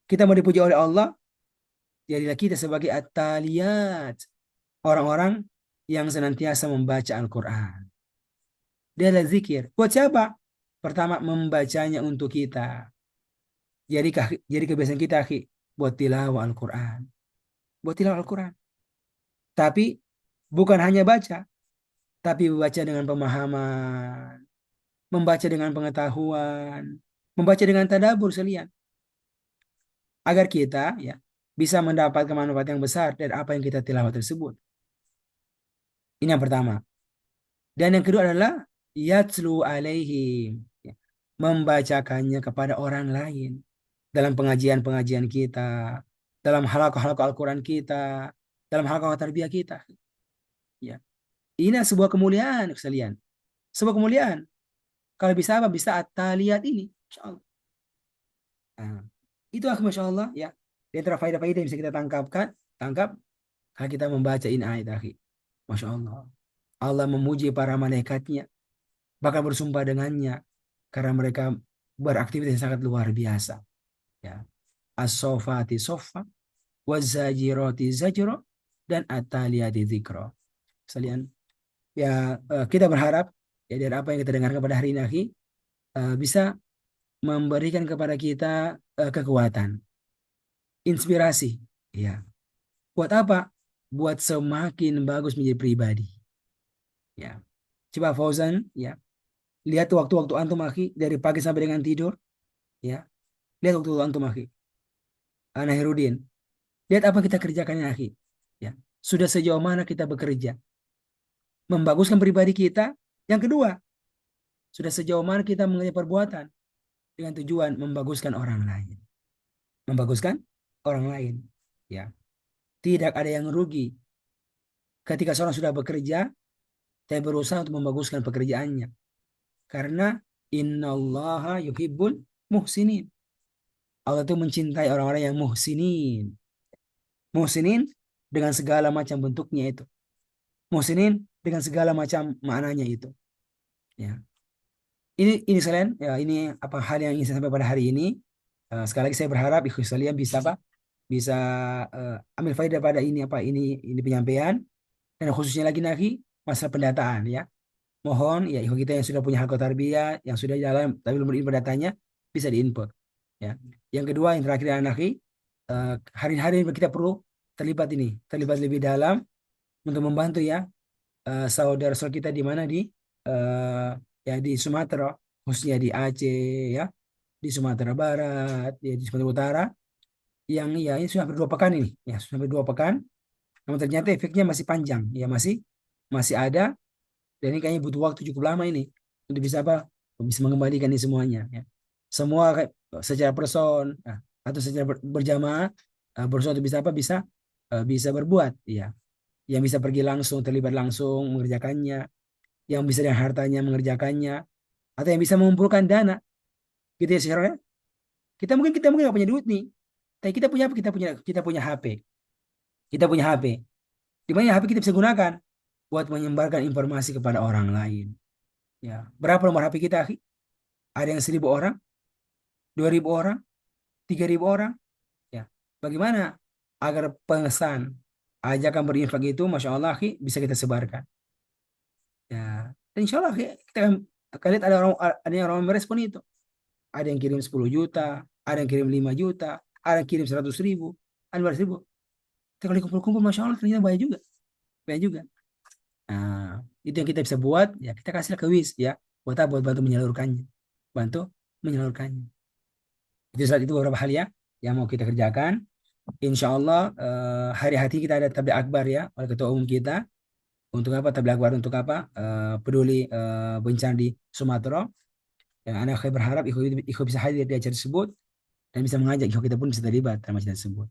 Kita mau dipuji oleh Allah, jadilah kita sebagai at-taliyat, orang-orang yang senantiasa membaca Al-Quran. Dia adalah zikir. Buat siapa? Pertama, membacanya untuk kita. Jadi kebiasaan kita, akhi, buat tilawah Al-Quran. Buat tilawah Al-Quran. Tapi bukan hanya baca, tapi membaca dengan pemahaman, membaca dengan pengetahuan, membaca dengan tadabbur sekalian, agar kita ya bisa mendapatkan manfaat yang besar dari apa yang kita tilawah tersebut. Ini yang pertama. Dan yang kedua adalah yatlu alaihim, ya, membacakannya kepada orang lain dalam pengajian-pengajian kita, dalam halaqah-halaqah Al-Quran kita, dalam halaqah tarbiyah kita. Ya, ini sebuah kemuliaan sekalian. Sebuah kemuliaan. Kalau bisa apa? Bisa at-taliyat ini. Insya Allah. Nah, itu aku Masya Allah ya. Di antara faedah-faedah yang bisa kita tangkap kalau kita membaca ini ayat akhi. Masya Allah. Allah memuji para malaikatnya, bahkan bersumpah dengannya karena mereka beraktivitas yang sangat luar biasa. Ya. As-sofati sofa, wazajiroti zajro, dan at-taliyati zikro. Sekalian, ya kita berharap ya dari apa yang kita dengarkan pada hari ini akhi, bisa memberikan kepada kita kekuatan, inspirasi. Ya. Buat apa? Buat semakin bagus menjadi pribadi. Ya. Coba Fauzan, ya, lihat waktu-waktu antum akhi dari pagi sampai dengan tidur, ya. Lihat waktu antum akhi. Ana Herudin, lihat apa kita kerjakan ya akhi. Ya. Sudah sejauh mana kita bekerja membaguskan pribadi kita. Yang kedua, sudah sejauh mana kita mengerjakan perbuatan dengan tujuan membaguskan orang lain. Membaguskan orang lain. Ya. Tidak ada yang rugi ketika seorang sudah bekerja tapi berusaha untuk membaguskan pekerjaannya. Karena innallaha yuhibbul muhsinin. Allah itu mencintai orang-orang yang muhsinin. Muhsinin dengan segala macam bentuknya itu. Muhsinin dengan segala macam maknanya itu. Ya. Ini selain ya ini apa hal yang ingin saya sampaikan pada hari ini. Sekali lagi saya berharap ikhwan sekalian bisa apa? Bisa ambil faedah pada ini apa ini penyampaian, dan khususnya lagi masalah pendataan ya. Mohon ya ikhwan kita yang sudah punya hak tarbiyah, yang sudah jalan tapi belum berinput datanya, bisa diinput. Ya. Yang kedua yang terakhir anakhi, hari-hari ini kita perlu terlibat lebih dalam untuk membantu ya saudara-saudara kita di mana eh, ya di Sumatera, khususnya di Aceh ya, di Sumatera Barat, ya di Sumatera Utara, yang ya ini sudah hampir 2 pekan ini, ya sudah hampir 2 pekan, namun ternyata efeknya masih panjang, ya masih masih ada, dan ini kayaknya butuh waktu cukup lama ini untuk bisa apa, bisa mengembalikan ini semuanya, ya. Semua secara person atau secara berjamaah berusaha untuk bisa apa, bisa berbuat, ya. Yang bisa pergi langsung, terlibat langsung mengerjakannya, yang bisa dengan hartanya mengerjakannya, atau yang bisa mengumpulkan dana, gitu ya sebenarnya. Kita mungkin nggak punya duit nih, tapi kita punya apa? Kita punya HP, kita punya HP. Di mana HP kita bisa gunakan buat menyebarkan informasi kepada orang lain. Ya, berapa nomor HP kita, akhi? Ada yang 1.000 orang, 2.000 orang, 3.000 orang. Ya, bagaimana agar pesan ajakan berinfak itu, masya Allah, akhi, bisa kita sebarkan. Ya, dan insya Allah akhi, kita akan lihat ada yang orang merespon itu. Ada yang kirim 10 juta, ada yang kirim 5 juta, ada yang kirim 100.000, ada 200.000. Tapi kalau kumpul-kumpul, masya Allah, ternyata banyak juga, banyak juga. Nah, itu yang kita bisa buat, ya kita kasih ke WIS, ya, buat apa? Buat bantu menyalurkannya, bantu menyalurkannya. Itu beberapa hal ya yang mau kita kerjakan. Insya Allah hari hati kita ada tabligh akbar ya oleh ketua umum kita. Untuk apa tabligh akbar? Untuk apa? Peduli bencana di Sumatera. Yang anak saya berharap ikut bisa hadir di acara tersebut dan bisa mengajak ikut kita pun bisa terlibat dalam acara tersebut.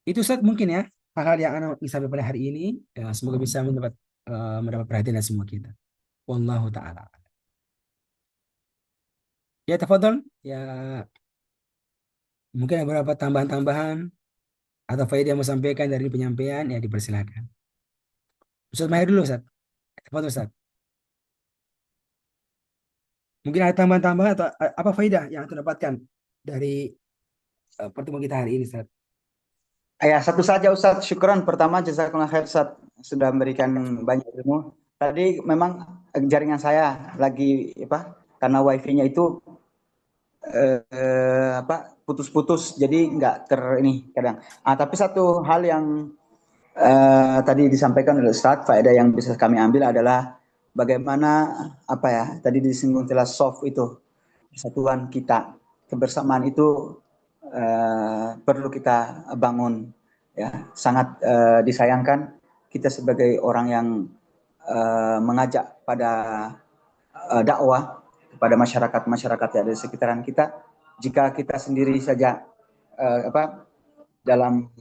Itu Ustaz mungkin ya hal-hal yang anak ingin sampai pada hari ini. Ya, semoga bisa mendapat perhatian dari semua kita. Wallahu taala. Ya tafadhol ya, mungkin ada beberapa tambahan-tambahan atau faedah yang mau sampaikan dari penyampaian, ya dipersilakan. Ustaz Mahir dulu Ustaz. Tafadhol Ustaz. Mungkin ada tambahan-tambahan atau apa faedah yang Anda dapatkan dari pertemuan kita hari ini, Ustaz. Ya, satu saja Ustadz. Syukran pertama jazakallah khair Ustadz sudah memberikan banyak ilmu. Tadi memang jaringan saya lagi apa? Karena wifi-nya itu apa? Putus-putus jadi nggak ter ini kadang. Tapi satu hal yang tadi disampaikan oleh Ustadz, faedah yang bisa kami ambil adalah bagaimana apa ya? Tadi disinggung jelas soft itu persatuan kita, kebersamaan itu perlu kita bangun, ya sangat disayangkan kita sebagai orang yang mengajak pada dakwah kepada masyarakat yang ada di sekitaran kita, jika kita sendiri saja apa dalam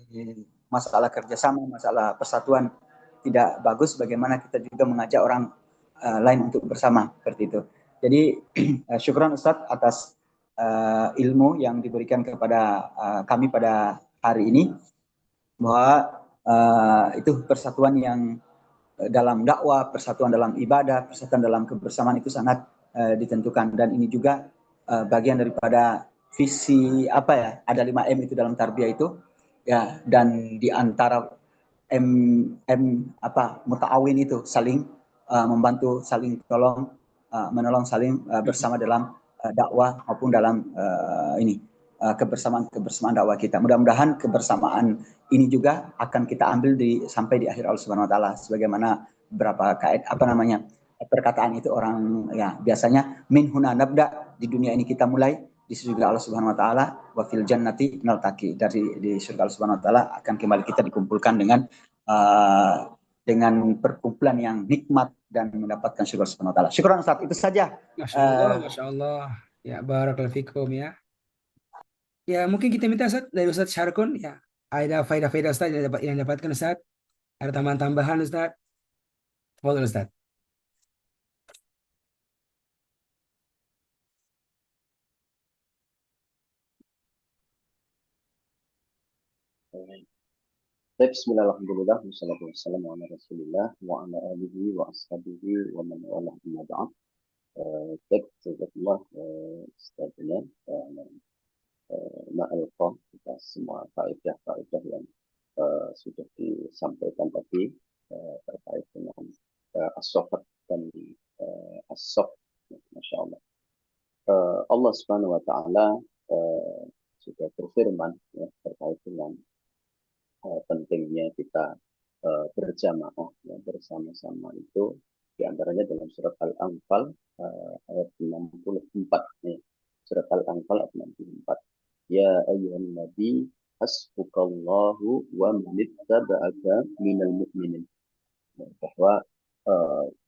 masalah kerjasama, masalah persatuan tidak bagus, bagaimana kita juga mengajak orang lain untuk bersama seperti itu. Jadi syukran Ustadz atas ilmu yang diberikan kepada kami pada hari ini, bahwa itu persatuan yang dalam dakwah, persatuan dalam ibadah, persatuan dalam kebersamaan itu sangat ditentukan, dan ini juga bagian daripada visi apa ya, ada 5M itu dalam tarbiyah itu ya, dan di antara M M apa mutaawin itu saling membantu, saling tolong menolong, saling bersama dalam dakwah maupun dalam ini kebersamaan dakwah kita. Mudah-mudahan kebersamaan ini juga akan kita ambil sampai di akhir Allah Subhanahu wa taala, sebagaimana beberapa apa namanya perkataan itu orang ya biasanya min huna nabda, di dunia ini kita mulai, di surga Allah Subhanahu wa taala, wa fil jannati naltaqi, dari di surga Allah Subhanahu wa taala akan kembali kita dikumpulkan dengan perkumpulan yang nikmat dan mendapatkan surga Allah Subhanahu wa taala. Syukur Ustaz, itu saja. Masya Allah, Uh, Masya Allah. Ya, barakallahu fikum ya. Ya, mungkin kita minta Ustaz dari Ustaz Syarkun ya. Ada faedah-faedah Ustaz yang dapatkan Ustaz. Ada tambahan-tambahan Ustaz. Fadhil Ustaz. Bismillah, alhamdulillah, wassalatu wassalamu ala rasulillah wa ala alihi wa ashabihi wa man wala amma ba'd. Baik, jazakallah Ustaznya ma'alqah kita semua faedah-faedah yang sudah disampaikan tadi terkait dengan as-soft dan as-soft. Masya Allah. Allah Subhanahu wa Ta'ala sudah berfirman ya, terkait dengan pentingnya kita berjamaah ya, bersama-sama itu diantaranya dalam surat Al-Anfal ayat 64 ya. Surat Al-Anfal ayat 64. Ya ayyuhan nabi hasbukallahu wa manittaba'aka minal mu'minin. Ya, bahwa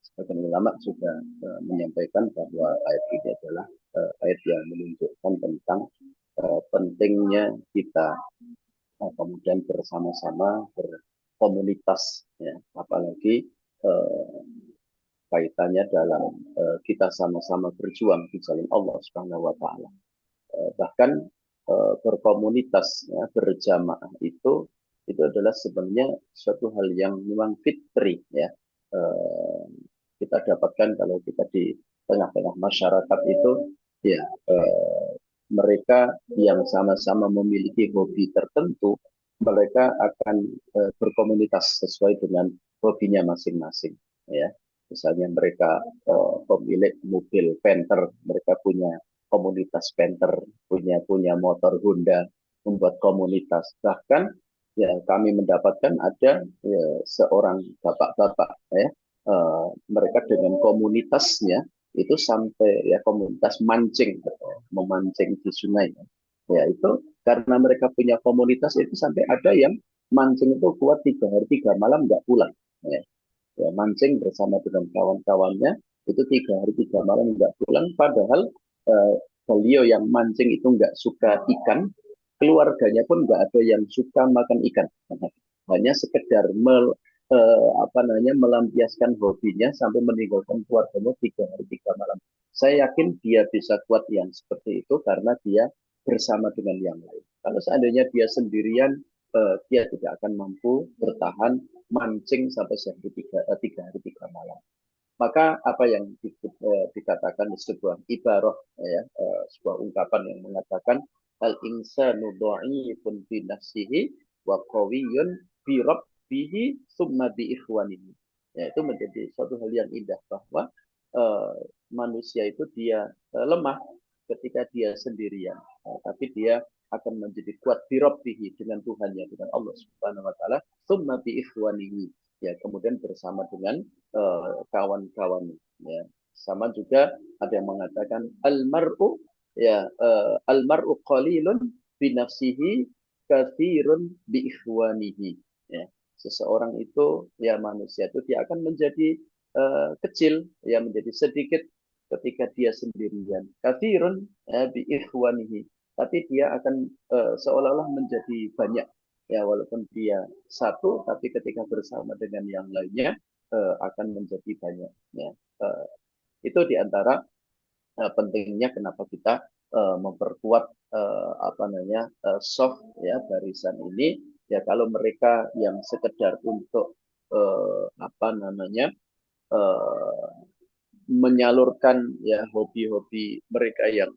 sebagian ulama sudah menyampaikan bahwa ayat ini adalah ayat yang menunjukkan tentang pentingnya kita kemudian bersama-sama berkomunitas ya, apalagi eh, kaitannya dalam kita sama-sama berjuang di jalan Allah Subhanahu wa taala. Bahkan berkomunitas ya, berjamaah itu adalah sebenarnya suatu hal yang memang fitri ya. Eh, kita dapatkan kalau kita di tengah-tengah masyarakat itu ya mereka yang sama-sama memiliki hobi tertentu, mereka akan berkomunitas sesuai dengan hobinya masing-masing. Ya, misalnya mereka pemilik mobil Panther, mereka punya komunitas Panther, punya motor Honda, membuat komunitas. Bahkan ya kami mendapatkan ada ya, seorang bapak-bapak ya, mereka dengan komunitasnya itu sampai ya komunitas mancing, memancing di sungai. Ya itu karena mereka punya komunitas itu sampai ada yang mancing itu kuat 3 hari 3 malam nggak pulang. Ya, ya, mancing bersama dengan kawan-kawannya itu 3 hari 3 malam nggak pulang. Padahal beliau yang mancing itu nggak suka ikan, keluarganya pun nggak ada yang suka makan ikan. Hanya sekedar apa namanya melampiaskan hobinya sampai meninggalkan keluarganya 3 hari 3 malam. Saya yakin dia bisa kuat yang seperti itu karena dia bersama dengan yang lain. Kalau seandainya dia sendirian, dia tidak akan mampu bertahan mancing sampai 3 hari 3 malam. Maka apa yang dikatakan sebuah ibaroh ya, sebuah ungkapan yang mengatakan al insanu dha'ifun fi nafsihi wa qawiyyun bi rabbihi summa bi ikhwanihi. Ya, itu menjadi suatu hal yang indah bahwa uh, manusia itu dia lemah ketika dia sendirian, tapi dia akan menjadi kuat bi rabbihi dengan Tuhannya, dengan Allah Subhanahu wa taala, summa bi ikhwanihi. Ya, kemudian bersama dengan kawan-kawan, ya. Sama juga ada yang mengatakan almar'u, ya, almar'u qalilun bi nafsihi katsirun bi ikhwanihi, ya. Seseorang itu, ya, manusia itu dia akan menjadi kecil, ya, menjadi sedikit ketika dia sendirian, katsirun, ya, bi ikhwanihi, tapi dia akan seolah-olah menjadi banyak, ya, walaupun dia satu tapi ketika bersama dengan yang lainnya akan menjadi banyak, ya. Uh, itu diantara pentingnya kenapa kita memperkuat apa namanya soft, ya, barisan ini, ya. Kalau mereka yang sekedar untuk apa namanya uh, menyalurkan, ya, hobi-hobi mereka yang,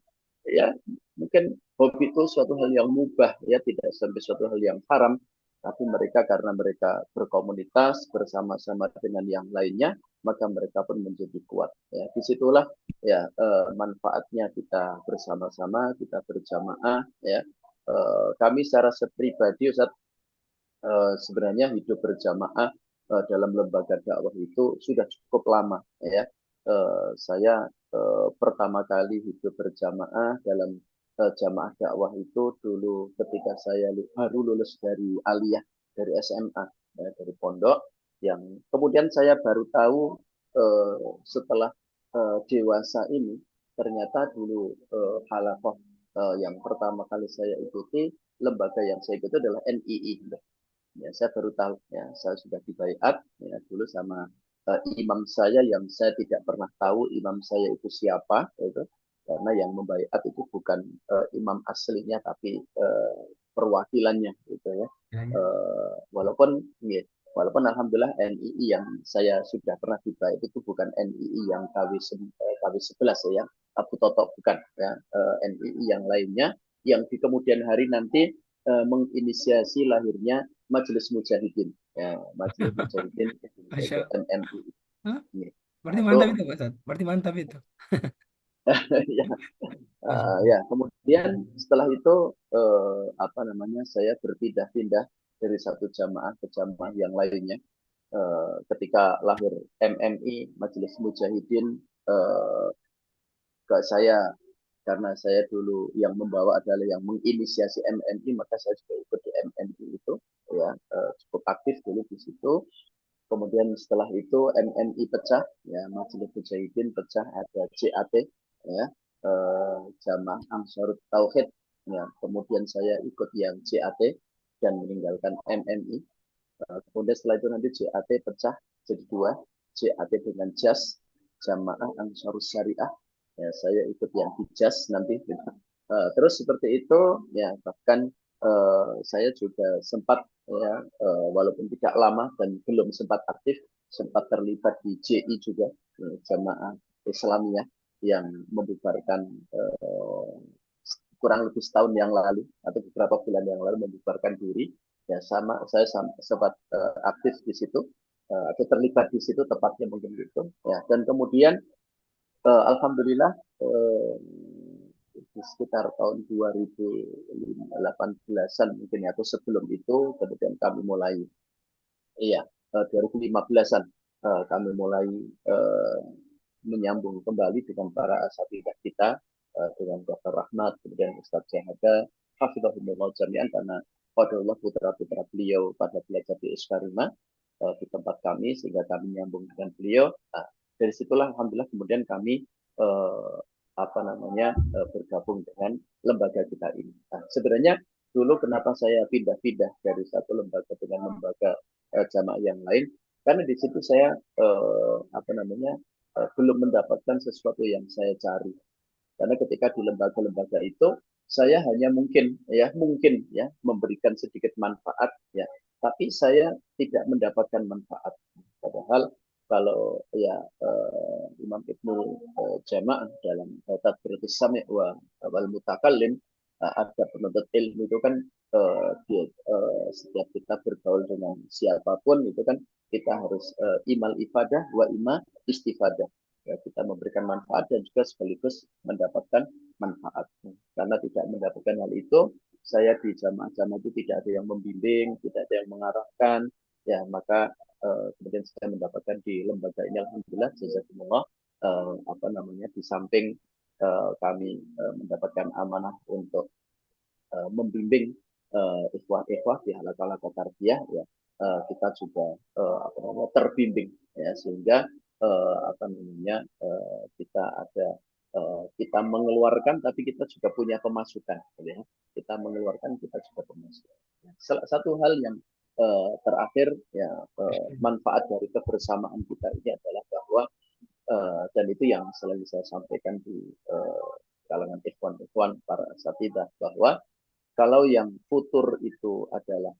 ya, mungkin hobi itu suatu hal yang mubah, ya, tidak sampai suatu hal yang haram, tapi mereka karena mereka berkomunitas bersama-sama dengan yang lainnya, maka mereka pun menjadi kuat, ya. Disitulah, ya, manfaatnya kita bersama-sama, kita berjamaah, ya. Kami secara pribadi, Ustaz, sebenarnya hidup berjamaah dalam lembaga dakwah itu sudah cukup lama, ya. Saya pertama kali hidup berjamaah dalam jamaah dakwah itu dulu ketika saya baru lulus dari aliyah, dari SMA, ya, dari pondok, yang kemudian saya baru tahu setelah dewasa ini ternyata dulu halaqah yang pertama kali saya ikuti, lembaga yang saya ikuti adalah NII. Ya, saya baru tahu, ya, saya sudah dibaiat, ya, dulu sama imam saya yang saya tidak pernah tahu imam saya itu siapa, itu karena yang membaiat itu bukan imam aslinya tapi perwakilannya, gitu, ya. Ya, ya. Walaupun, ya, walaupun alhamdulillah NII yang saya sudah pernah dibaiat itu bukan NII yang KW 11, ya, Abu Toto, bukan, ya. NII yang lainnya yang di kemudian hari nanti menginisiasi lahirnya Majelis Mujahidin, ya, Majelis Mujahidin Masya Allah. MMI. Hah? Ini. Nah, Berarti itu mantap itu Pak Ustadz. Berarti mantap itu. ya, Masya Allah. ya, kemudian setelah itu apa namanya saya berpindah-pindah dari satu jamaah ke jamaah yang lainnya. Ketika lahir MMI Majelis Mujahidin, ke saya, karena saya dulu yang membawa adalah yang menginisiasi MMI, maka saya juga ikut di MMI itu, ya, cukup aktif dulu di situ. Kemudian setelah itu MMI pecah, ya, Majelis Mujahidin pecah, ada JAT, ya, Jamaah Ansarut Tauhid, ya. Kemudian saya ikut yang JAT dan meninggalkan MMI. Kemudian setelah itu nanti JAT pecah jadi dua, JAT dengan JAS, Jamaah Ansarus Syariah. Ya, saya ikut yang di JAS nanti. Terus seperti itu, ya, bahkan saya juga sempat, ya, walaupun tidak lama dan belum sempat aktif, sempat terlibat di JI juga, Jamaah Islamiyah, yang membubarkan kurang lebih setahun yang lalu atau beberapa bulan yang lalu membubarkan diri, ya. Sama saya sempat aktif di situ, atau terlibat di situ tepatnya mungkin gitu, ya. Dan kemudian alhamdulillah di sekitar tahun 2018-an mungkin, ya, atau sebelum itu kemudian kami mulai, iya, 2015-an kami mulai eh, menyambung kembali dengan para asatidzah kita, dengan Dr. Rahmat, kemudian Ustadz Syahada, hafizahumullah jami'an, karena qadarullah putra-putra beliau pada belajar di Iskarima di tempat kami, sehingga kami menyambung dengan beliau. Nah, dari situlah alhamdulillah kemudian kami apa namanya bergabung dengan lembaga kita ini. Nah, sebenarnya dulu kenapa saya pindah-pindah dari satu lembaga dengan lembaga jamaah yang lain, karena di situ saya apa namanya belum mendapatkan sesuatu yang saya cari. Karena ketika di lembaga-lembaga itu saya hanya mungkin ya memberikan sedikit manfaat, ya, tapi saya tidak mendapatkan manfaat. Padahal kalau, ya, Imam Ibnu Jamaah dalam Tadbiratus Sami' wal Mutakallim, adab penuntut ilmu itu kan setiap kita bergaul dengan siapapun itu kan kita harus imal ifadah wa ima istifadah. Ya, kita memberikan manfaat dan juga sekaligus mendapatkan manfaat. Karena tidak mendapatkan hal itu, saya di jamaah-jamaah itu tidak ada yang membimbing, tidak ada yang mengarahkan, ya maka kemudian saya mendapatkan di lembaga ini alhamdulillah jazakumullah apa namanya di samping kami mendapatkan amanah untuk membimbing ikhwah-ikhwah di halaqah tarbiyah ya kita juga apa namanya terbimbing ya sehingga apa namanya kita ada kita mengeluarkan tapi kita juga punya pemasukan ya. Kita mengeluarkan kita juga pemasukan. Satu hal yang terakhir ya manfaat dari kebersamaan kita ini adalah bahwa dan itu yang selalu saya sampaikan di kalangan ikhwan-ikhwan para asatidah bahwa kalau yang futur itu adalah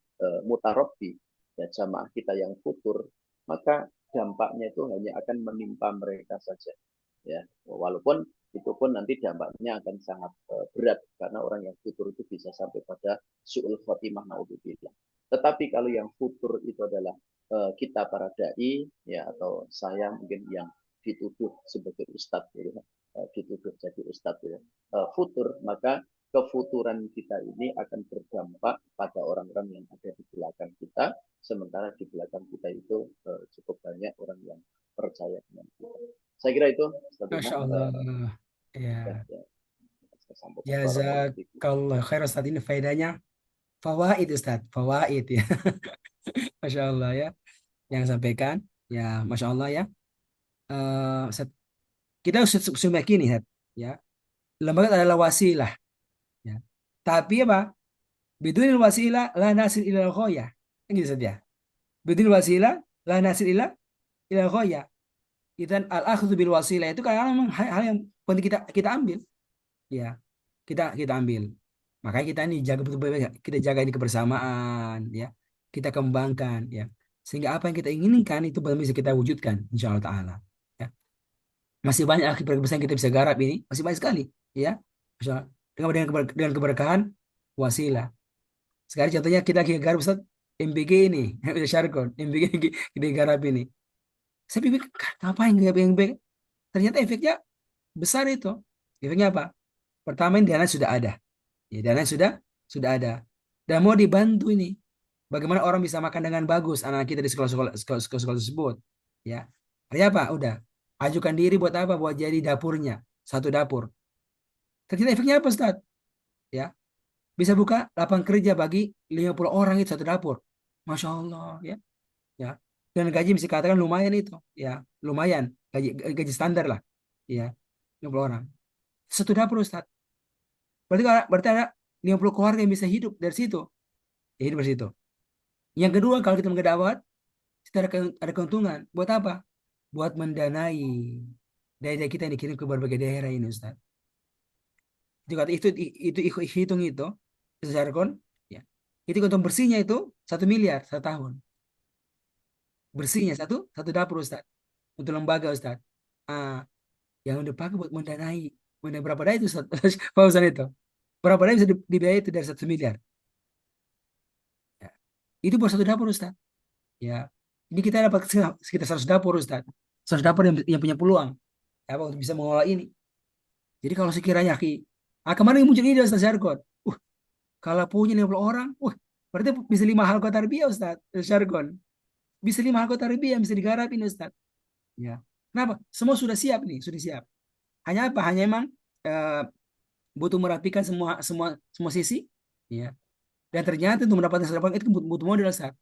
mutarabbi, ya jamaah kita yang futur, maka dampaknya itu hanya akan menimpa mereka saja. Ya, walaupun itu pun nanti dampaknya akan sangat berat karena orang yang futur itu bisa sampai pada su'ul khotimah naudzubillah. Tetapi kalau yang futur itu adalah kita para dai, ya atau saya mungkin yang dituduh sebagai ustadz, ya, dituduh jadi ustadz, ya, futur, maka kefuturan kita ini akan berdampak pada orang-orang yang ada di belakang kita, sementara di belakang kita itu cukup banyak orang yang percaya dengan kita. Saya kira itu, Masya Allah. Ya. ya, saya sampaikan. Jazakallah khair Ustaz, ini faedahnya fawaid Ustaz, fawaid ya. Masya Allah ya. Yang sampaikan ya Masya Allah ya. Ustaz, kita sudah meyakini Ustaz, ya. Lembaga adalah wasilah ya. Tapi apa? Bidunil wasilah la nasil ilal ghayah. Kan gitu saja. Bidunil wasilah la nasil ilal ghayah. Dan al-akhdhu bil wasilah itu karena memang hal yang penting kita ambil. Ya, kita ambil. Makanya kita ini jaga betul-betul, kita jaga ini kebersamaan, ya. Kita kembangkan, ya. Sehingga apa yang kita inginkan itu benar bisa kita wujudkan, insya Allah Taala. Ya. Masih banyak akibat besar yang kita bisa garap ini, masih banyak sekali, ya. Masya Allah. Dengan keberkahan wasilah. Sekarang contohnya kita lagi garap Ustaz, MBG ini, Syarkon, MBG kita garap ini. Saya pikir ngapain garap MBG? Ternyata efeknya besar itu. Efeknya apa? Pertama ini dana sudah ada. Ya, dana sudah ada. Dan mau dibantu ini. Bagaimana orang bisa makan dengan bagus anak kita di sekolah tersebut. Ya. Artinya apa? Udah. Ajukan diri buat apa? Buat jadi dapurnya. Satu dapur. Ternyata efeknya apa, Ustaz? Ya. Bisa buka lapangan kerja bagi 50 orang itu satu dapur. Masya Allah. Ya. Ya. Dan gaji bisa katakan lumayan itu. Ya. Lumayan. Gaji standar lah. Ya. 50 orang. Satu dapur, Ustaz. Berarti ada 50 keluarga yang bisa hidup dari situ. Ya, hidup dari situ. Yang kedua, kalau kita mendakwah, kita ada keuntungan. Buat apa? Buat mendanai daerah kita yang dikirim ke berbagai daerah ini, Ustaz. Itu hitung itu, secara ya. Itu keuntungan bersihnya itu 1 miliar satu tahun. Bersihnya satu dapur, Ustaz. Untuk lembaga, Ustaz. Yang dipakai buat mendanai. Berapa dana itu, Ustaz? Pak Ustaz itu. Berapa dana bisa dibiayai itu dari 1 miliar? Ya. Itu buat satu dapur, Ustaz. Ya, ini kita dapat sekitar 100 dapur, Ustaz. 100 dapur yang punya peluang ya, untuk bisa mengelola ini. Jadi kalau sekiranya kemarin muncul ide Ustaz Syargon. Kalau punya 50 orang, berarti bisa 5 halqa tarbiyah Ustaz Syargon. Bisa 5 halqa tarbiyah yang bisa digarap ini Ustaz. Ya. Kenapa? Semua sudah siap nih, sudah siap. Hanya apa? Hanya emang butuh merapikan semua sisi, ya. Dan ternyata untuk mendapatkan 100 itu butuh modal Ustaz.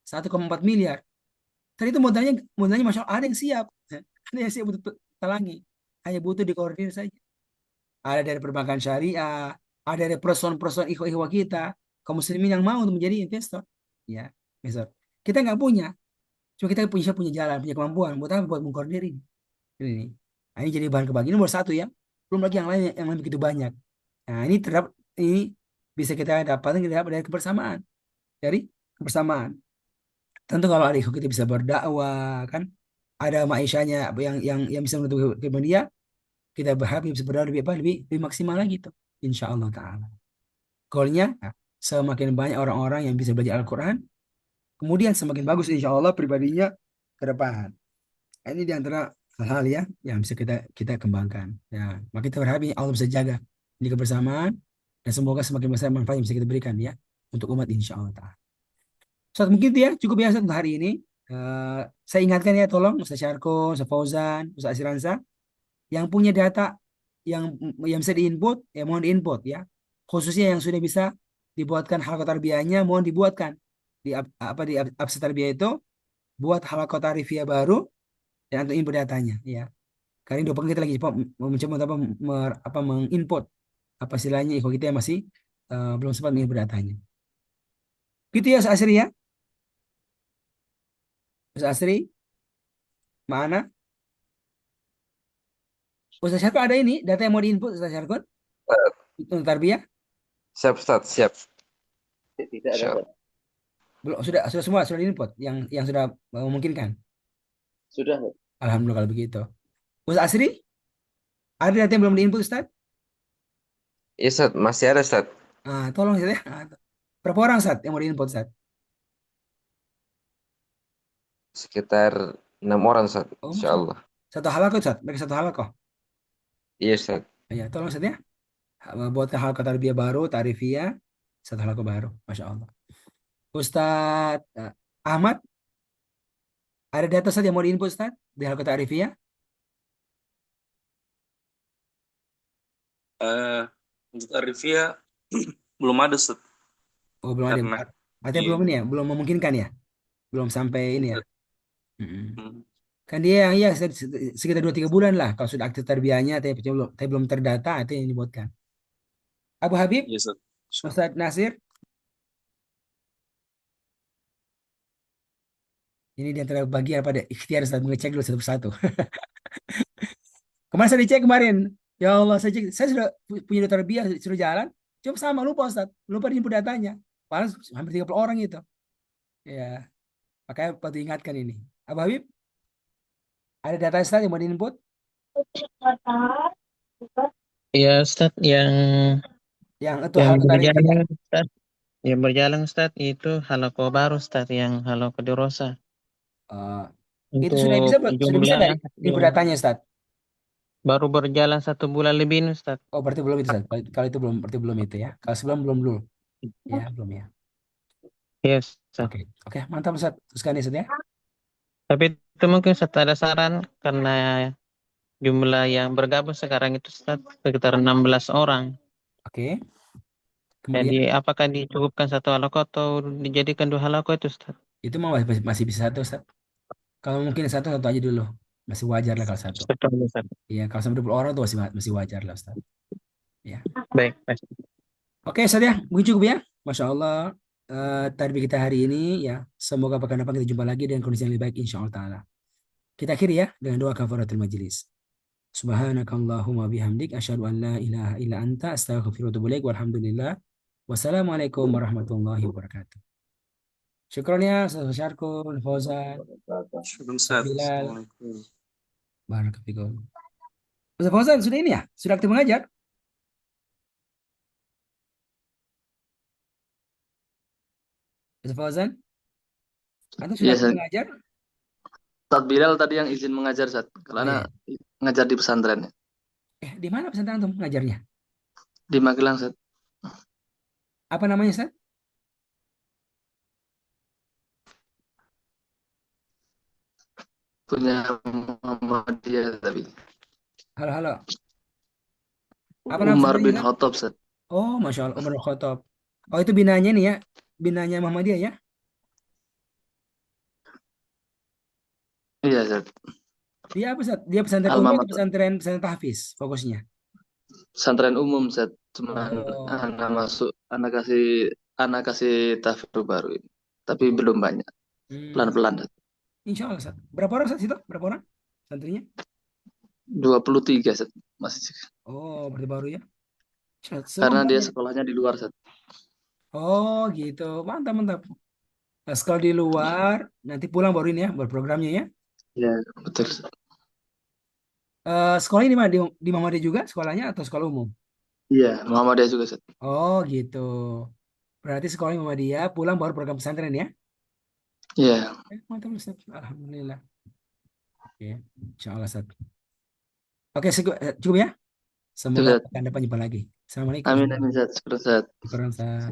1,4 miliar. Tadi itu modalnya Masya Allah ada yang siap. Ada yang siap untuk talangi. Hanya butuh dikoordinir saja. Ada dari perbankan syariah, ada dari person-person ikhwah kita, kaum muslimin yang mau untuk menjadi investor. Ya, investor. Kita nggak punya. Cuma kita punya jalan, punya kemampuan. Buat apa? Buat mengkoordinir ini. Ini. Nah, ini jadi bahan kebagian nomor 1 ya. Belum lagi yang lain yang begitu banyak. Nah, ini bisa kita dapatkan dari kebersamaan. Dari kebersamaan. Tentu kalau ada ikhwan kita bisa berdakwah kan, ada ma'isyahnya yang bisa menutupi kehidupan dia, kita berharap bisa berdakwah lebih maksimal lagi tuh, insya Allah taala. Goalnya, nah, semakin banyak orang-orang yang bisa belajar Al-Quran, kemudian semakin bagus insya Allah pribadinya ke depan. Ini di antara hal-hal ya yang bisa kita kita kembangkan. Ya, maka kita berharap ini Allah bisa jaga ini kebersamaan dan semoga semakin besar manfaat yang bisa kita berikan ya untuk umat insya Allah Ta'ala. Ustaz, mungkin itu ya cukup ya Ustaz, untuk hari ini. Eh, saya ingatkan ya tolong Ustaz Syarko, Ustaz Fauzan, Ustaz Asiransa yang punya data yang bisa diinput ya mohon diinput ya. Khususnya yang sudah bisa dibuatkan halaqah tarbiyahnya mohon dibuatkan di absen tarbiyah itu buat halaqah tarbiyah baru dan untuk input datanya ya. Karena ini dua pekan kita lagi mencoba menginput apa istilahnya kalau kita yang masih belum sempat menginput datanya. Gitu ya Ustaz Asri ya. Ustaz Asri, mana? Ustaz Syarko ada ini data yang mau diinput Ustaz Syarko Eh, untuk tarbiyah? Siap, Ustaz, siap. Tidak ada, Insya Ustaz. Belum, sudah semua sudah diinput yang sudah memungkinkan. Sudah, Ustaz. Alhamdulillah kalau begitu. Ustaz Asri, ada data yang belum diinput Ustaz? Iya, Ustaz, masih ada, Ustaz. Tolong Ustaz ya. Berapa orang Ustaz yang mau diinput Ustaz? Sekitar 6 orang, Ustaz. Oh, Insya Masya Allah. Allah. Satu halakoh Ustaz, mereka satu halakoh. Iya, Ustaz. Ya, tolong Ustaz ya. Buatkan halakoh tarbiyah baru, tarifiyah, satu halakoh baru. Masya Allah. Ustaz Ahmad, ada data Ustaz yang mau diinput Ustaz di halakoh tarifiyah? Eh, untuk Arifia belum ada Ustaz. Oh, belum ada. Karena Artinya di belum ini ya, belum memungkinkan ya. Belum sampai ini ya. Mm-mm. hmm, Kan dia yang ya sekitar 2-3 bulan lah kalau sudah aktif tarbiyahnya tapi belum terdata itu yang dibuatkan. Abu Habib, ya Ustaz. Ustaz Nasir, ini di antara bagian pada ikhtiar Ustaz mengecek dulu satu persatu. Kemarin saya dicek kemarin. Ya Allah, saya cek, saya sudah punya tarbiyah sudah jalan, cuma sama lupa Ustaz, lupa input datanya. Padahal hampir 30 orang itu. Ya, makanya perlu diingatkan ini. Abu Habib, ada data Ustaz yang mau diinput? Ya Ustaz, Yang itu yang hal tarifiyah. berjalan Ustaz, yang berjalan Ustaz itu halaqah baru Ustaz, yang halaqah dirosa. Eh, itu sudah Untuk bisa sudah bisa jumlah dari input yang datanya Ustaz. baru berjalan 1 bulan lebih ini, Ustaz. Oh, berarti belum itu Ustaz. Kalau itu belum berarti belum itu ya. Kalau sebelum belum dulu. Ya, belum ya. Yes, Ustaz. Oke. Oke, mantap Ustaz. Teruskan ya Ustaz ya. Tapi itu mungkin Ustaz ada saran karena jumlah yang bergabung sekarang itu Ustaz sekitar 16 orang. Oke. Jadi Kemudian apakah dicukupkan satu halaqah atau dijadikan 2 halaqah itu Ustaz? itu mah masih bisa satu Ustaz. Kalau mungkin satu satu aja dulu. Masih wajar lah kalau satu. Betul, Ustaz. Iya, kalau sampai 20 orang tuh masih wajar lah Ustaz. Ya. Baik, baik. Oke, Ustaz ya. Mungkin cukup ya. Masya Allah. Tarbiyah kita hari ini ya. Semoga pekan depan kita jumpa lagi dengan kondisi yang lebih baik insya Allah Ta'ala. Kita akhiri ya dengan doa kafaratul majelis. Subhanakallahumma bihamdik asyhadu an la ilaha illa anta astaghfiruka wa atubu ilaik walhamdulillah. Wassalamualaikum warahmatullahi wabarakatuh. Syukron ya, Ustaz Syarkul, Fauzan, Syukur Ustaz Ustaz. Bilal, Assalamualaikum. Barakallahu. Ustaz Fauzan sudah ini ya? Sudah aktif mengajar? Ustaz Fauzan, Anda sudah Iya, aktif mengajar? Ustadz Bilal tadi yang izin mengajar, Ustadz. Oh Karena iya. ngajar di pesantren, Di mana pesantren antum mengajarnya? di Magelang, Ustadz. Apa namanya, Ustaz? Punya Muhammadiyah tapi. Halo, halo. Apa nama Umar bin pesantrennya? Khattab, Ustadz. Oh, Masya Allah, Umar bin Khattab. Oh, itu binanya nih ya? Binanya Muhammadiyah ya? Iya, Ustadz. Dia apa, Ustaz? Dia pesantren umum Alma atau mater. pesantren tahfiz fokusnya? Pesantren umum, Ustadz. Cuman Oh, anak kasih tahfidz baru ini. Tapi belum banyak. hmm. Pelan-pelan, Ustadz. Insya Allah, Ustaz. Berapa orang, Ustaz, itu? Berapa orang santrinya? 23, Ustadz. Masih. Oh, berarti baru ya? Karena Semoga dia ya. sekolahnya di luar, Ustadz. Oh, gitu. Mantap, mantap. Nah, sekolah di luar, nanti pulang baru ini ya, berprogramnya ya. Iya, betul, Ustadz. Sekolah ini di mana? Di Muhammadiyah juga sekolahnya atau sekolah umum? Iya, Muhammadiyah juga Ustaz. Oh gitu. Berarti sekolah Muhammadiyah, pulang baru program pesantren ya? Iya. Mantap Ustaz. Alhamdulillah. Oke, insya Allah Ustaz. Oke, cukup ya. Semoga Ustaz. akan dapat jumpa lagi. Assalamualaikum. Amin amin Ustaz. Syukur, Ustaz. Syukur, Ustaz.